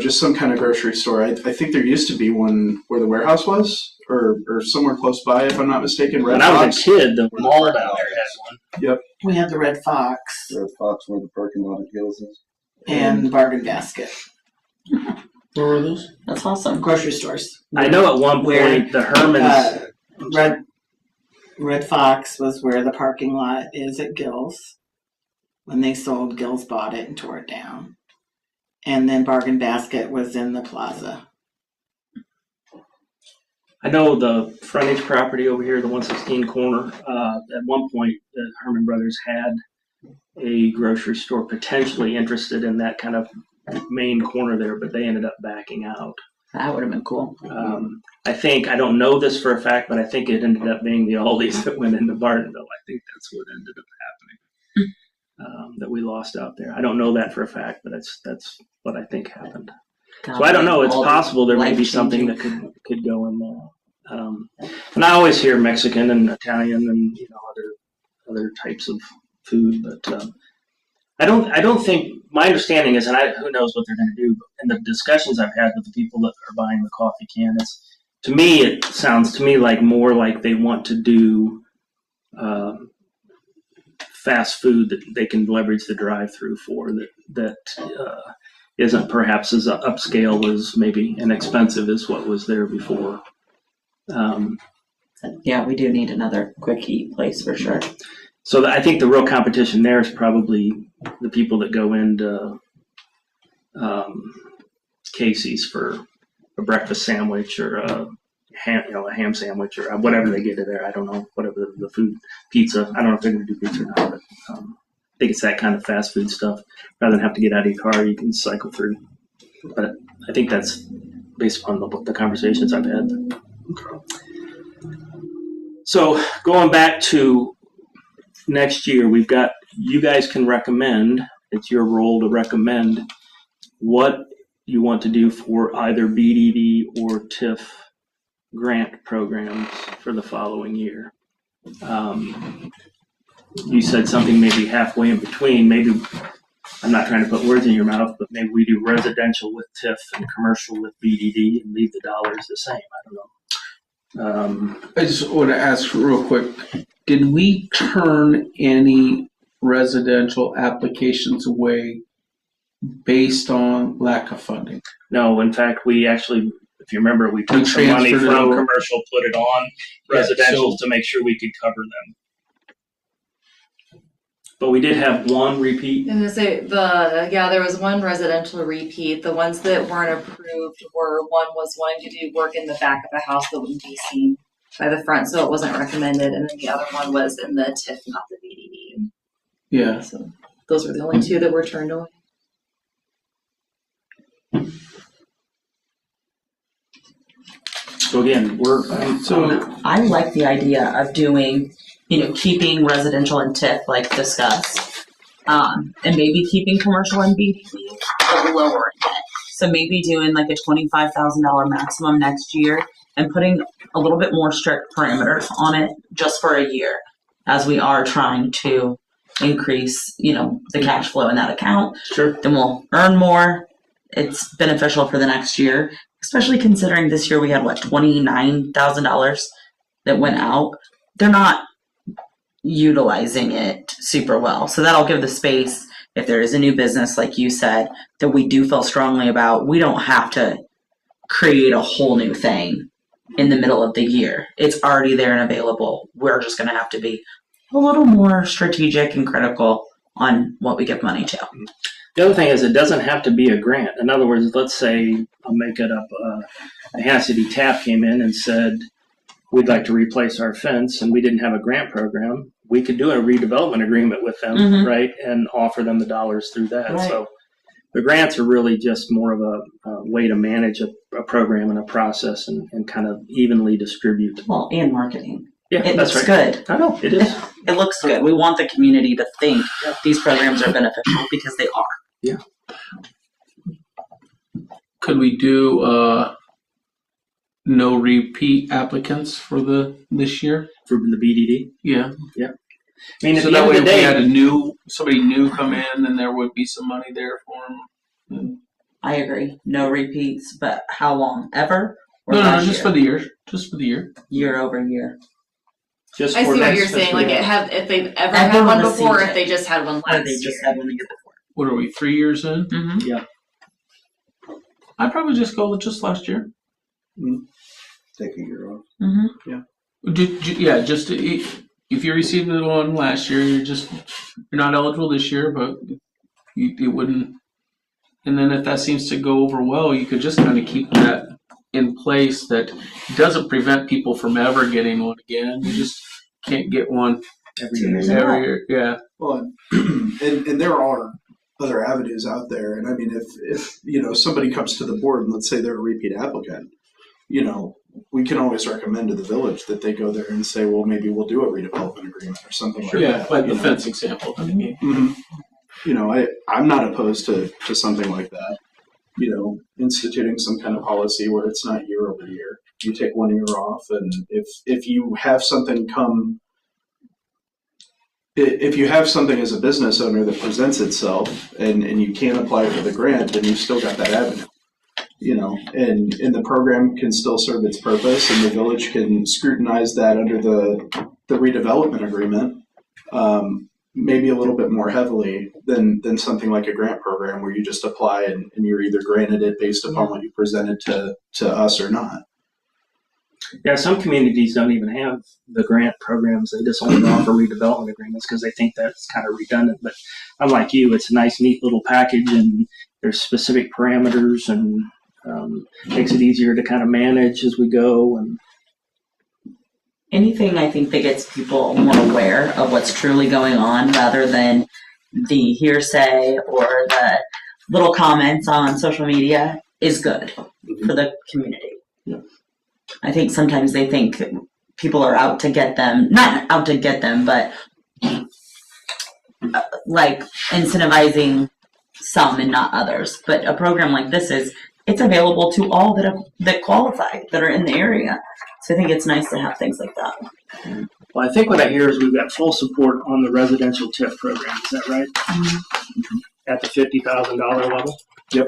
just some kind of grocery store. I think there used to be one where the warehouse was, or somewhere close by, if I'm not mistaken. When I was a kid, the mall down there had one. We had the Red Fox Red Fox where the parking lot at Gills is. and Bargain Basket. Where were those? That's awesome. Grocery stores. I know at one Where, point the Hermans. Red Fox was where the parking lot is at Gills. When they sold, Gills bought it and tore it down. And then Bargain Basket was in the plaza. I know the frontage property over here, the 116 corner. At one point, the Herman Brothers had a grocery store potentially interested in that kind of main corner there, but they ended up backing out. That would have been cool. I don't know this for a fact, but I think it ended up being the Aldi's that went into Bartonville. I think that's what ended up happening. That we lost out there. I don't know that for a fact, but that's what I think happened. So I don't know. It's possible there may be something that could go in there. And I always hear Mexican and Italian and other types of food, but I don't think. My understanding is, and who knows what they're going to do. But in the discussions I've had with the people that are buying the coffee can, it sounds to me like more like they want to do fast food that they can leverage the drive-through for. That isn't perhaps as upscale as maybe and expensive as what was there before. Yeah, we do need another quick eat place for sure. So I think the real competition there is probably the people that go into Casey's for a breakfast sandwich or a ham sandwich or whatever they get to there. I don't know, whatever the food, pizza. I don't know if they're going to do pizza or not, but I think it's that kind of fast food stuff. Rather than have to get out of your car, you can cycle through. But I think that's based on the conversations I've had. So going back to next year, we've got, you guys can recommend, it's your role to recommend what you want to do for either BDD or TIF grant programs for the following year. You said something maybe halfway in between. Maybe, I'm not trying to put words in your mouth, but maybe we do residential with TIF and commercial with BDD and leave the dollars the same. I don't know. I just want to ask real quick, did we turn any residential applications away based on lack of funding? No, in fact, we actually, if you remember, we took some money transferred it from over. commercial, put it on residential to make sure we could cover them. But we did have one repeat. I was gonna say there was one residential repeat. The ones that weren't approved one was wanting to do work in the back of the house that wouldn't be seen by the front, so it wasn't recommended. And then the other one was in the TIF, not the BDD. Yeah. So those were the only two that were turned away. So again, we're, I like the idea of doing, keeping residential and TIF like discussed, and maybe keeping commercial and BDD, but lowering it. So maybe doing like a $25,000 maximum next year and putting a little bit more strict parameters on it just for a year, as we are trying to increase, the cash flow in that account. sure. Then we'll earn more. It's beneficial for the next year, especially considering this year we had $29,000 that went out. They're not utilizing it super well. So that'll give the space, if there is a new business, like you said, that we do feel strongly about, we don't have to create a whole new thing in the middle of the year. It's already there and available. We're just going to have to be a little more strategic and critical on what we give money to. The other thing is it doesn't have to be a grant. In other words, let's say, I'll make it up, a Hannah City Tap came in and said, we'd like to replace our fence, and we didn't have a grant program. We could do a redevelopment agreement with them, Mhm. right, and offer them the dollars through that. Right. So the grants are really just more of a way to manage a program and a process and kind of evenly distribute. Well, and marketing. Yeah, It that's looks right. good. I know, it is. It looks good. We want the community to think these programs are beneficial because they are. Could we do no repeat applicants for this year? For the BDD. Yeah. I mean, at So the that end way, of if the we had day, somebody new come in, then there would be some money there for them. I agree. No repeats, but how long? Ever? Or No, last just year? for the year. Just for the year. Year over year. just I for see what next you're saying. fiscal Like year. if they've ever Ever had one received before, or if it. they just had one Or last they year. just had one the year before. What are we, 3 years in? Mm-hmm. I'd probably just go with just last year. Take a year off. Mm-hmm. If you received the one last year, you're not eligible this year, but it wouldn't. And then if that seems to go over well, you could just kind of keep that in place. That doesn't prevent people from ever getting one again. You just can't get one Every year. every year. Yeah. Well, and there are other avenues out there. And I mean, if somebody comes to the board and let's say they're a repeat applicant, we can always recommend to the village that they go there and say, well, maybe we'll do a redevelopment agreement or something like Yeah, that. like the fence example. Mhm. I'm not opposed to something like that. Instituting some kind of policy where it's not year over year. You take 1 year off, and if you have something if you have something as a business owner that presents itself and you can't apply for the grant, then you've still got that avenue. And the program can still serve its purpose, and the village can scrutinize that under the redevelopment agreement, maybe a little bit more heavily than something like a grant program where you just apply and you're either granted it based upon what you presented to us or not. Yeah, some communities don't even have the grant programs. They just only offer redevelopment agreements because they think that's kind of redundant. But unlike you, it's a nice, neat little package, and there's specific parameters, and makes it easier to kind of manage as we go. And Anything I think that gets people more aware of what's truly going on rather than the hearsay or the little comments on social media is good for the community. Yeah. I think sometimes they think people are out to get them, not out to get them, but like incentivizing some and not others. But a program like this it's available to all that qualify, that are in the area. So I think it's nice to have things like that. well, I think what I hear is we've got full support on the residential TIF program. Is that right? At the $50,000 level? Yep,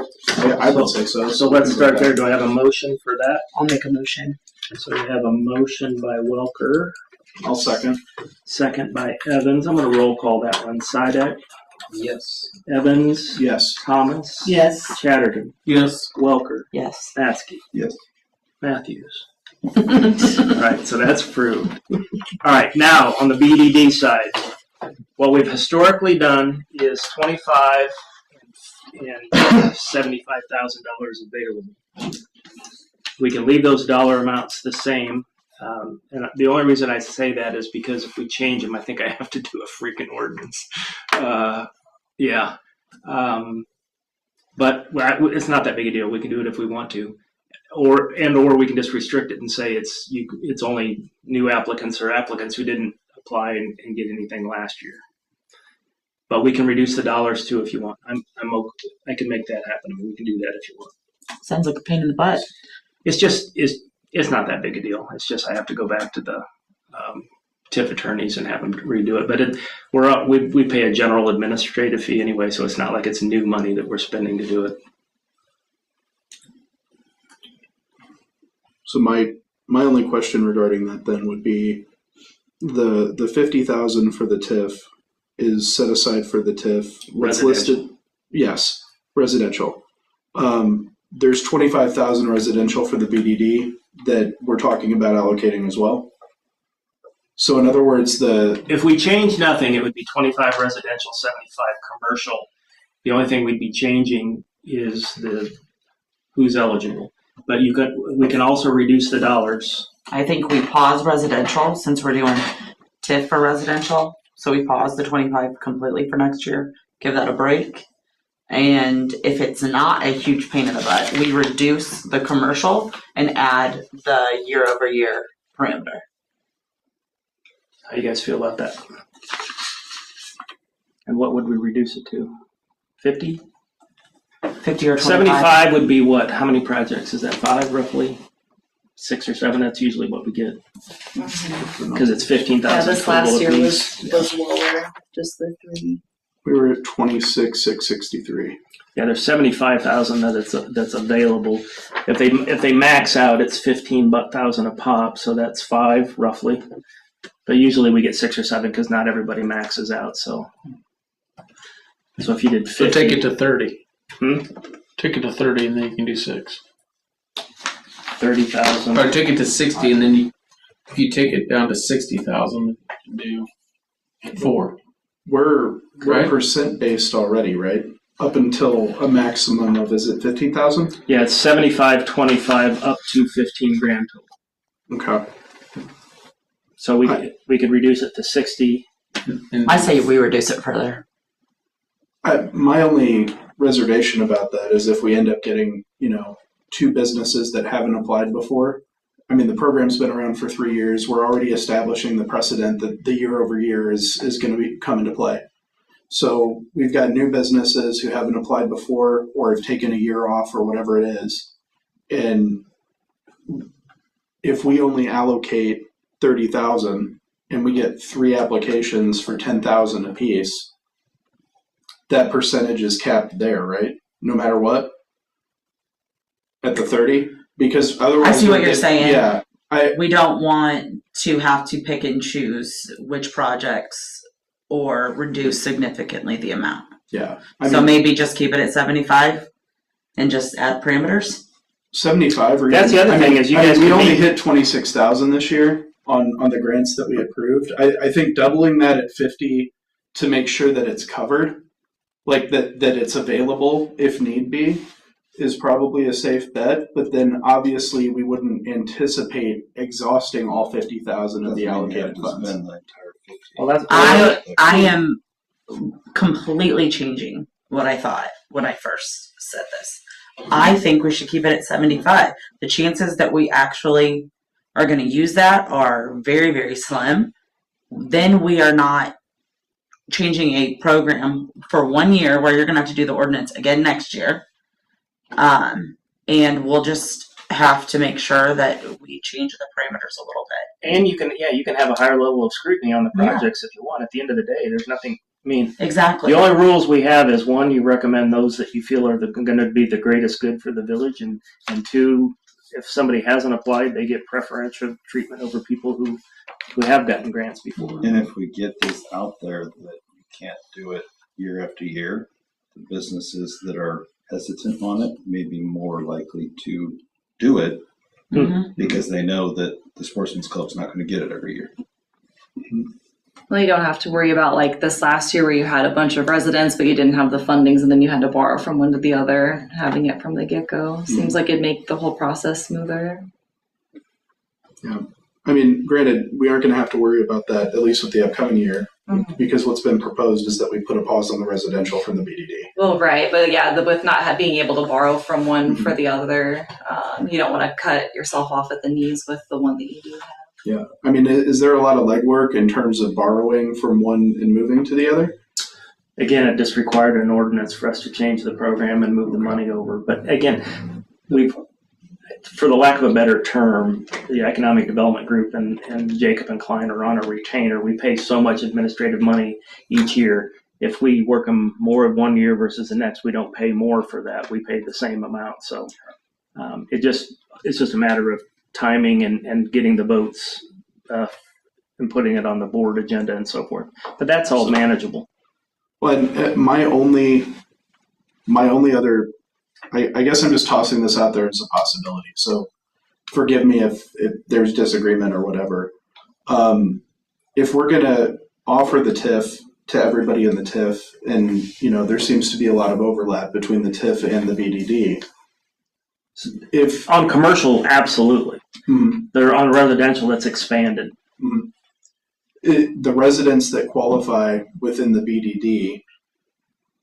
I would say so. So let's start there. Do I have a motion for that? I'll make a motion. So we have a motion by Welker, I'll second. second by Evans. I'm going to roll call that one. Sidek, Yes. Evans, Yes. Thomas, Yes. Chatterton, Yes. Welker, Yes. Matsky, Yes. Matthews. All right, so that's approved. All right, now on the BDD side, what we've historically done is $25,000 and $75,000 available. We can leave those dollar amounts the same. And the only reason I say that is because if we change them, I think I have to do a freaking ordinance. But it's not that big a deal. We can do it if we want to. Or we can just restrict it and say it's only new applicants or applicants who didn't apply and get anything last year. But we can reduce the dollars too if you want. I can make that happen. We can do that if you want. Sounds like a pain in the butt. It's not that big a deal. It's just I have to go back to the TIF attorneys and have them redo it. But we pay a general administrative fee anyway, so it's not like it's new money that we're spending to do it. So my only question regarding that then would be the 50,000 for the TIF is set aside for the TIF. What's listed? Yes, residential. There's 25,000 residential for the BDD that we're talking about allocating as well. So in other words, if we change nothing, it would be 25 residential, 75 commercial. The only thing we'd be changing is who's eligible. But we can also reduce the dollars. I think we pause residential since we're doing TIF for residential. So we pause the 25 completely for next year, give that a break. And if it's not a huge pain in the butt, we reduce the commercial and add the year-over-year parameter. How do you guys feel about that? And what would we reduce it to? 50? 50 or 25. 75 would be what? How many projects? Is that 5 roughly? 6 or 7? That's usually what we get. Because it's 15,000. Yeah, this last year was lower, just the 3. we were at 26,663. Yeah, there's 75,000 that's available. If they max out, it's 15,000 a pop, so that's 5 roughly. But usually we get 6 or 7 because not everybody maxes out. So if you did 50, So take it to 30. Hmm? Take it to 30 and then you can do 6. 30,000. Or take it to 60 and then if you take it down to 60,000, you can do 4. We're Right. percent based already, right? Up until a maximum of, is it 15,000? Yeah, it's 75, 25 up to 15 grand total. Okay. So we could reduce it to 60. And I say we reduce it further. My only reservation about that is if we end up getting, 2 businesses that haven't applied before. I mean, the program's been around for 3 years. We're already establishing the precedent that the year over year is going to come into play. So we've got new businesses who haven't applied before or have taken a year off or whatever it is. And if we only allocate 30,000 and we get 3 applications for 10,000 apiece, that percentage is capped there, right? No matter what? At the 30? Because otherwise... I see what you're saying. Yeah. We don't want to have to pick and choose which projects or reduce significantly the amount. Yeah. So maybe just keep it at 75 and just add parameters? 75 or That's the other thing is you guys we can only make- hit 26,000 this year on the grants that we approved. I think doubling that at 50 to make sure that it's covered, like that it's available if need be, is probably a safe bet. But then obviously we wouldn't anticipate exhausting all 50,000 of the allocated funds. Well, that's I am completely changing what I thought when I first said this. I think we should keep it at 75. The chances that we actually are going to use that are very, very slim. Then we are not changing a program for 1 year where you're going to have to do the ordinance again next year. And we'll just have to make sure that we change the parameters a little bit. And you can have a higher level of scrutiny on the projects if you want. At the end of the day, there's nothing. I mean, Exactly. the only rules we have is 1, you recommend those that you feel are going to be the greatest good for the village, and 2, if somebody hasn't applied, they get preferential treatment over people who have gotten grants before. And if we get this out there that you can't do it year after year, the businesses that are hesitant on it may be more likely to do it because they know that the Sportsman's Club's not going to get it every year. Well, you don't have to worry about like this last year where you had a bunch of residents, but you didn't have the fundings and then you had to borrow from one to the other, having it from the get-go. Seems like it'd make the whole process smoother. Yeah. I mean, granted, we aren't going to have to worry about that, at least with the upcoming year. Because what's been proposed is that we put a pause on the residential from the BDD. Well, right, but yeah, with not being able to borrow from one for the other, you don't want to cut yourself off at the knees with the one that you do have. Yeah, I mean, is there a lot of legwork in terms of borrowing from one and moving to the other? Again, it just required an ordinance for us to change the program and move the money over. But again, for the lack of a better term, the Economic Development Group and Jacob and Klein are on a retainer. We pay so much administrative money each year. If we work them more of 1 year versus the next, we don't pay more for that. We pay the same amount. So it's just a matter of timing and getting the votes and putting it on the board agenda and so forth. But that's all manageable. Well, and my only other, I guess I'm just tossing this out there as a possibility. So forgive me if there's disagreement or whatever. If we're going to offer the TIF to everybody in the TIF, and there seems to be a lot of overlap between the TIF and the BDD. If on commercial, absolutely. They're on residential that's expanded. The residents that qualify within the BDD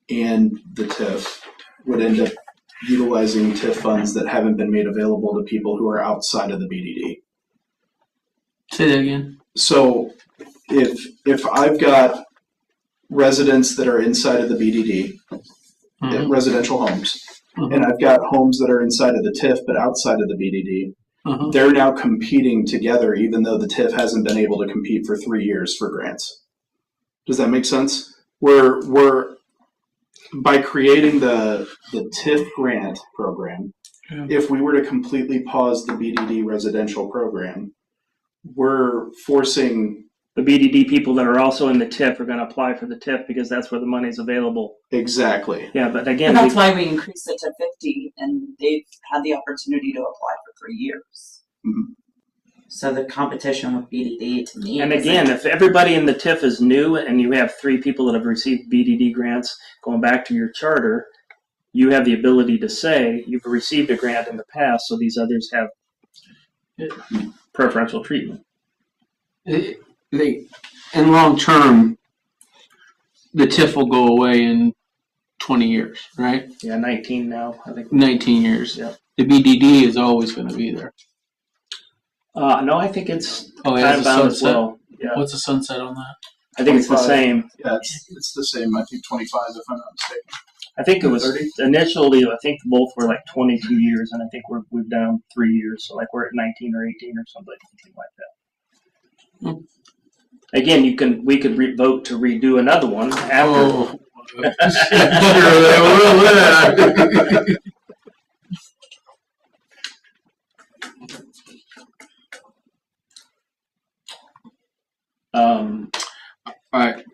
and the TIF would end up utilizing TIF funds that haven't been made available to people who are outside of the BDD. Say that again. So if I've got residents that are inside of the BDD, residential homes, and I've got homes that are inside of the TIF but outside of the BDD, they're now competing together even though the TIF hasn't been able to compete for 3 years for grants. Does that make sense? We're by creating the TIF grant program, if we were to completely pause the BDD residential program, we're forcing the BDD people that are also in the TIF are going to apply for the TIF because that's where the money's available. Exactly. Yeah, but again, And that's why we increased it to 50, and they've had the opportunity to apply for 3 years. So the competition with BDD to me. and again, if everybody in the TIF is new and you have 3 people that have received BDD grants, going back to your charter, you have the ability to say you've received a grant in the past, so these others have preferential treatment. In long term, the TIF will go away in 20 years, right? Yeah, 19 now, I think. 19 years. Yeah. The BDD is always going to be there. No, I think it's Oh, it has a time-bound as sunset? well. Yeah, What's the sunset on that? I think it's the 25. same. Yeah, it's the same. I think 25 if I'm not mistaken. I think it was 30? initially, I think both were like 22 years, and I think we've down 3 years, so like we're at 19 or 18 or something like that. Again, we could vote to redo another one after.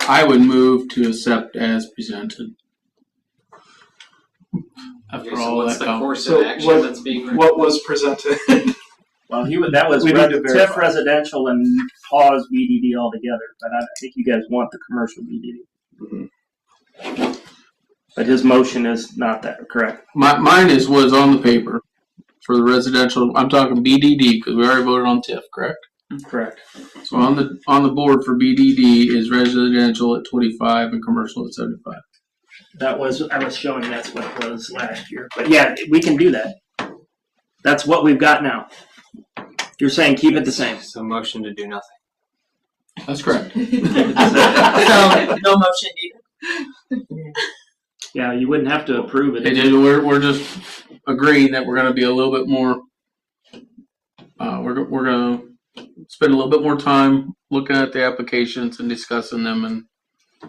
I would move to accept as presented. After Okay, so all what's that the course So of action what- that's being What was presented? Well, that was We need to TIF verify. residential and pause BDD altogether, but I think you guys want the commercial BDD. But his motion is not that correct. Mine was on the paper for the residential. I'm talking BDD because we already voted on TIF, correct? Correct. So on the board for BDD is residential at 25 and commercial at 75. I was showing that's what it was last year. But yeah, we can do that. That's what we've got now. You're saying keep it the same. So motion to do nothing. That's correct. So no motion needed. Yeah, you wouldn't have to approve it. We're just agreeing that we're going to be a little bit more. We're going to spend a little bit more time looking at the applications and discussing them. And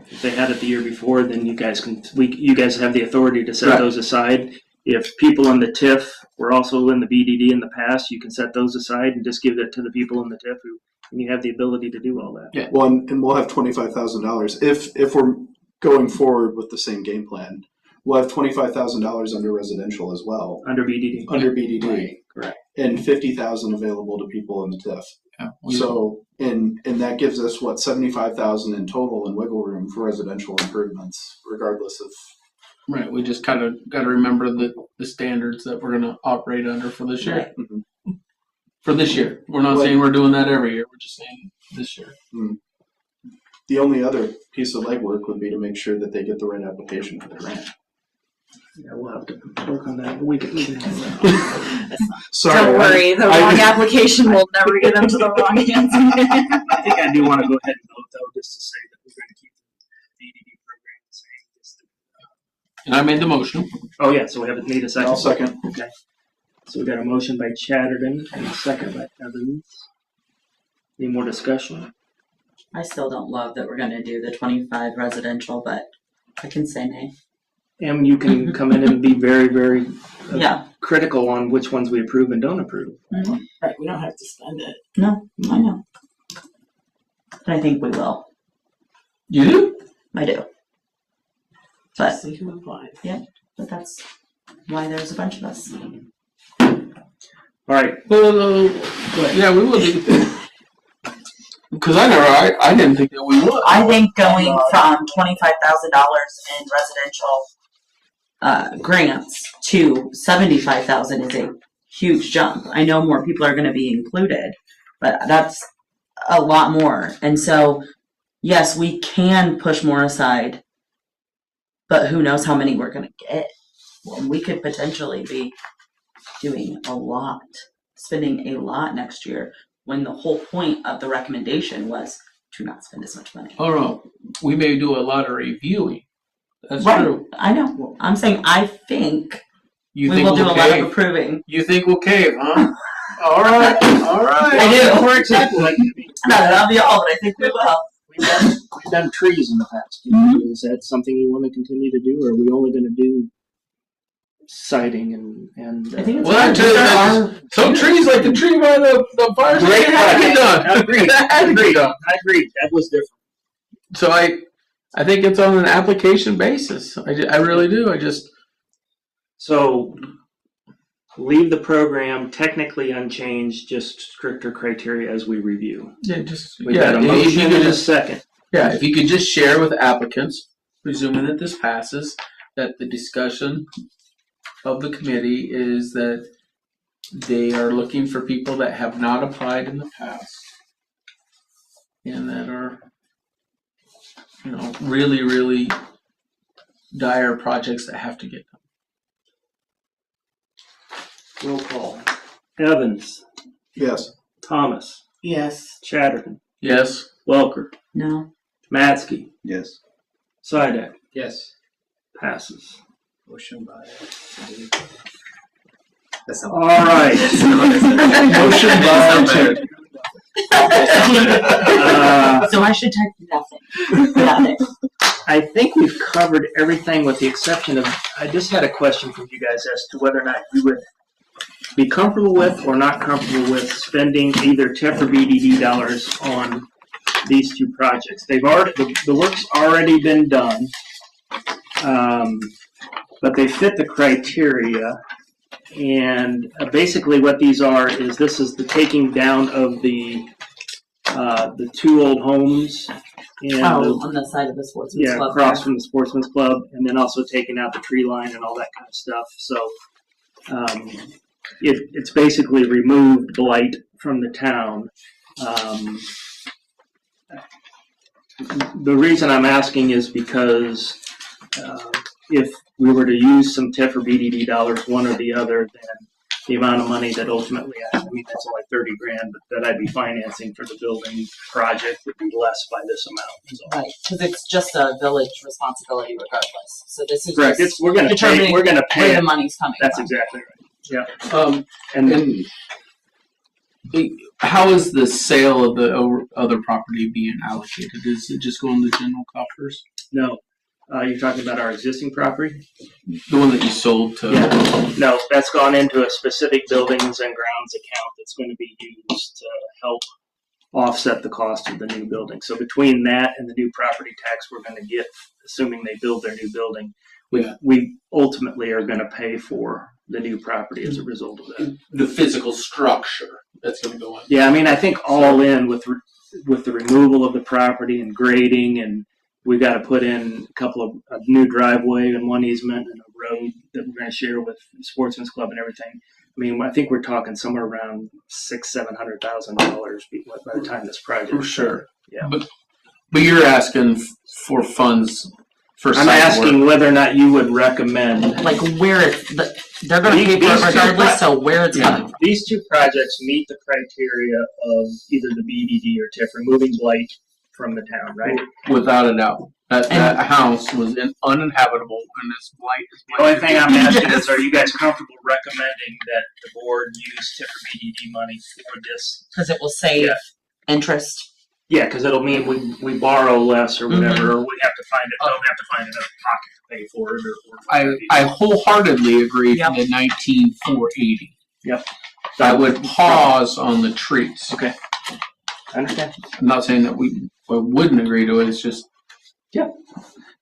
If they had it the year before, then you guys have the authority to set Right. those aside. If people in the TIF were also in the BDD in the past, you can set those aside and just give it to the people in the TIF and you have the ability to do all that. Yeah. Well, and we'll have $25,000 if we're going forward with the same game plan. We'll have $25,000 under residential as well, Under BDD. under BDD, Right, correct. and $50,000 available to people in the TIF. yeah, So, and that gives us what, 75,000 in total in wiggle room for residential improvements, regardless of. right. We just kind of got to remember the standards that we're going to operate under for this year. Mhm. For this year, we're not Well, saying we're doing that every year. We're just saying this year. The only other piece of legwork would be to make sure that they get the right application for the grant. Yeah, we'll have to work on that. We can Sorry, Don't worry, the I- wrong application will never get them to the wrong hands. I think I do want to go ahead and note though, just to say that we're going to keep the DDD program the same. And I made the motion. Oh yeah, so we haven't need a second. I'll second. Okay. So we got a motion by Chatterton and a second by Evans. Any more discussion? I still don't love that we're gonna do the 25 residential, but I can say nay. And you can come in and be very, very Yeah, critical on which ones we approve and don't approve. Right, we don't have to spend it. no, I know. But I think we will. You do? I do. But See who applies. but that's why there's a bunch of us. All right. Well, yeah, we will do. Because I didn't think that we would. I think going from $25,000 in residential grants to $75,000 is a huge jump. I know more people are going to be included, but that's a lot more. And so, yes, we can push more aside, but who knows how many we're going to get. Well, we could potentially be doing a lot, spending a lot next year, when the whole point of the recommendation was to not spend as much money. Oh no, we may do a lot of reviewing. That's Right. true. I know. I'm saying I think You we think will do we'll a lot of cave? approving. You think we'll cave, huh? All right, all right. I do. For example, like, Not be all, but I think we will. we've done trees in the past. Mhm. Is that something you want to continue to do, or are we only going to do siding and I think it's Well, I tell you, that's- some trees, like the tree by the fire Great station, had to be done. Agreed. That had to be done. I agree. That was different. So I think it's on an application basis. I really do. I just So leave the program technically unchanged, just stricter criteria as we review. yeah just We yeah. got a If you motion could and a just second. yeah, if you could just share with applicants, presuming that this passes, that the discussion of the committee is that they are looking for people that have not applied in the past and that are, really, really dire projects that have to get done. Roll call. Evans, Yes. Thomas, Yes. Chatterton, Yes. Welker, No. Matsky, Yes. Sidek, Yes. passes. Motion by. That's not. All right. Motion by So I should type nothing. Nothing. I think we've covered everything with the exception of, I just had a question from you guys as to whether or not you would be comfortable with or not comfortable with spending either TIF or BDD dollars on these two projects. They've already, the work's already been done, but they fit the criteria. And basically what these are is this is the taking down of the two old homes and On the side of the sportsman's club. across from the Sportsman's Club, and then also taking out the tree line and all that kind of stuff. So it's basically removed blight from the town. The reason I'm asking is because if we were to use some TIF or BDD dollars, one or the other, then the amount of money that ultimately, that's only $30,000, but that I'd be financing for the building project would be less by this amount. So. Right, because it's just a village responsibility regardless. So this is Correct. just We're going to pay. determining We're going to where pay. the It. money's coming That's from. exactly right. Yeah. And And how is the sale of the other property being allocated? Is it just going to general coffers? no, you're talking about our existing property. The one that you sold to? Yeah. No, that's gone into a specific buildings and grounds account that's going to be used to help offset the cost of the new building. So between that and the new property tax we're going to get, assuming they build their new building, we ultimately are going to pay for the new property as a result of that. The physical structure that's going to go in. Yeah, I think all in with the removal of the property and grading, and we've got to put in a couple of a new driveway and one easement and a road that we're going to share with Sportsman's Club and everything. I think we're talking somewhere around $600,000-$700,000 by the time this project. For sure. Yeah. But But you're asking for funds for I'm site asking work. whether or not you would recommend. Like where they're gonna pay for These it two regardless, so where it's Yeah. coming from. These two projects meet the criteria of either the BDD or TIF, removing blight from the town, right? Without a doubt. That house was uninhabitable and it's blight. The only thing I'm asking is, are you guys comfortable recommending that the board use TIF or BDD money for this? Because it will save Yeah. interest. Yeah, because it'll mean we borrow less or whatever, or we have to find it, don't have to find another pocket to pay for it, or I wholeheartedly agree Yep. for the 19,480. Yep. I would pause on the trees. Okay. I understand. I'm not saying that we wouldn't agree to it. It's just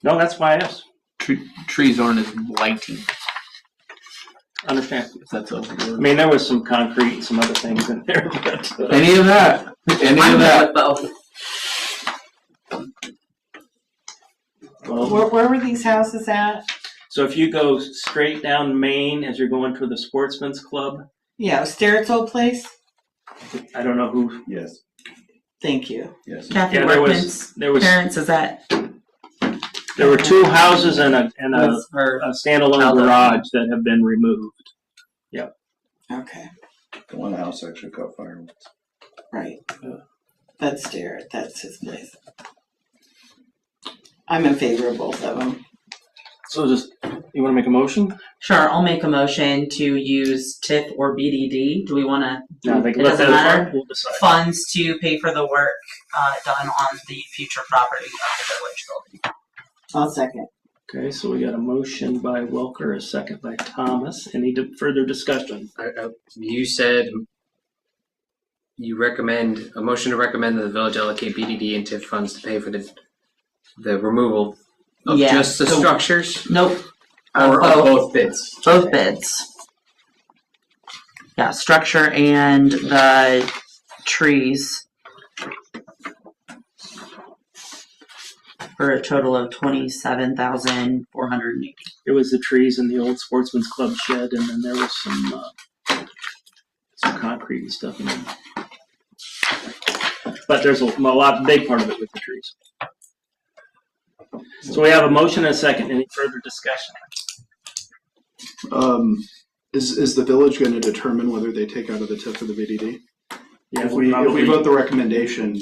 No, that's why I asked. trees aren't as blighting. Understand. If that's a I word. mean, there was some concrete and some other things in there, but Any of that? Any I'm of good that? with both. well, Where were these houses at? so if you go straight down Main as you're going to the Sportsman's Club, Yeah, Sterrett's old place? I don't know who. Yes, Thank you. yes. Kathy Yeah, Workman's there was parents is that there were two houses and a was her. standalone Elder. garage that have been removed. Okay, The one house actually caught fire once. right. That's Sterrett, that's his place. I'm in favor of both of them. So just, you want to make a motion? Sure, I'll make a motion to use TIF or BDD. Do we want to? No, they It can let doesn't that matter. We'll decide. Funds to pay for the work done on the future property of the village building. I'll second. Okay, so we got a motion by Welker, a second by Thomas. Any further discussion? You said you recommend a motion to recommend that the village allocate BDD and TIF funds to pay for the removal of Yeah, just the so- structures Nope. or both. both bids. Both bids. Yeah, structure and the trees. For a total of $27,480. It was the trees in the old Sportsman's Club shed, and then there was some concrete and stuff in there. But there's a big part of it with the trees. So we have a motion and a second. Any further discussion? Is the village going to determine whether they take out of the TIF or the VDD? Yeah, If we vote the recommendation,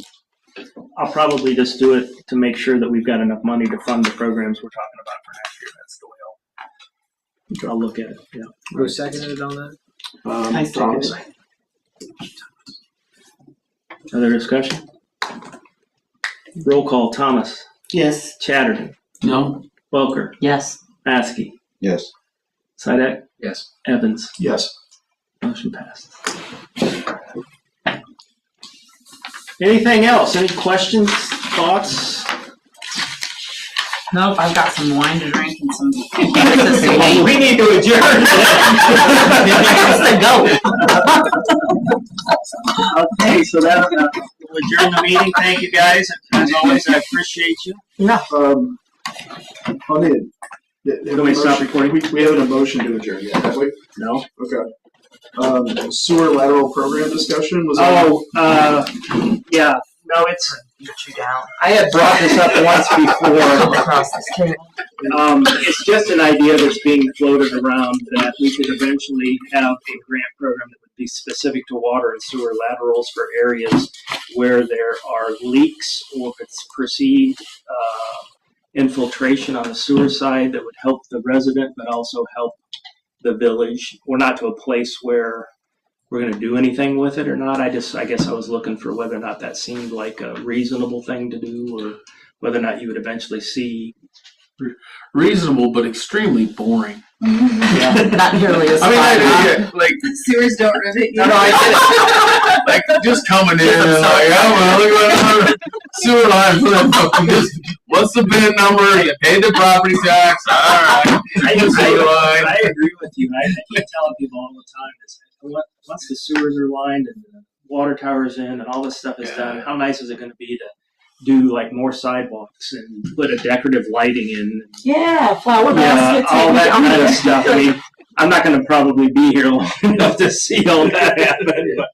I'll probably just do it to make sure that we've got enough money to fund the programs we're talking about for next year. That's the way I'll look at it. Yeah. Who seconded on that? I second Thomas. it. Other discussion? Roll call. Thomas, Yes, Chatterton, No? Welker, Yes. Maskey, Yes. Sidek, Yes. Evans. Yes. Motion passed. Anything else? Any questions, thoughts? Nope, I've got some wine to drink and some pizzas to eat. We need to adjourn. That's the goat. Okay, so that we'll adjourn the meeting. Thank you, guys. As always, I appreciate you. On the, Do we stop recording? We haven't a motion to adjourn yet, have we? No. Okay. Sewer lateral program discussion was. Yeah. No, it's. Get you down. I had brought this up once before. Across this table. It's just an idea that's being floated around that we could eventually have a grant program that would be specific to water and sewer laterals for areas where there are leaks or if it's perceived infiltration on the sewer side that would help the resident but also help the village. We're not to a place where we're going to do anything with it or not. I guess I was looking for whether or not that seemed like a reasonable thing to do or whether or not you would eventually see. Reasonable, but extremely boring. Yeah. Not nearly as I mean, fun. like, Sewers don't rivet you. no, I get it. Like, just coming in and like, oh, well, look what sewer line for that fucking what's the bin number? You paid the property tax. All right. I Sewer line. agree with you. I keep telling people all the time is once the sewers are lined and the water tower's in and all this stuff is done, how nice is it going to be to do like more sidewalks and put a decorative lighting in? Yeah, flower Yeah, baskets. all maybe that down kind of there. stuff. I mean, I'm not going to probably be here long enough to see all that happen,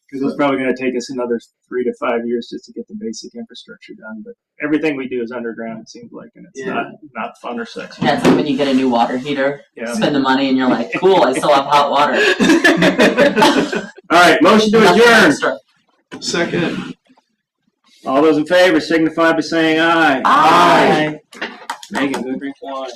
Because it's probably going to take us another 3 to 5 years just to get the basic infrastructure done. But everything we do is underground, it seems like, and it's not fun or sexy. Yeah, it's like when you get a new water heater, Yeah. spend the money, and you're like, cool, I still have hot water. All right, motion to Nothing adjourn. extra. Second. All those in favor signify by saying aye. Aye. Megan, go drink wine.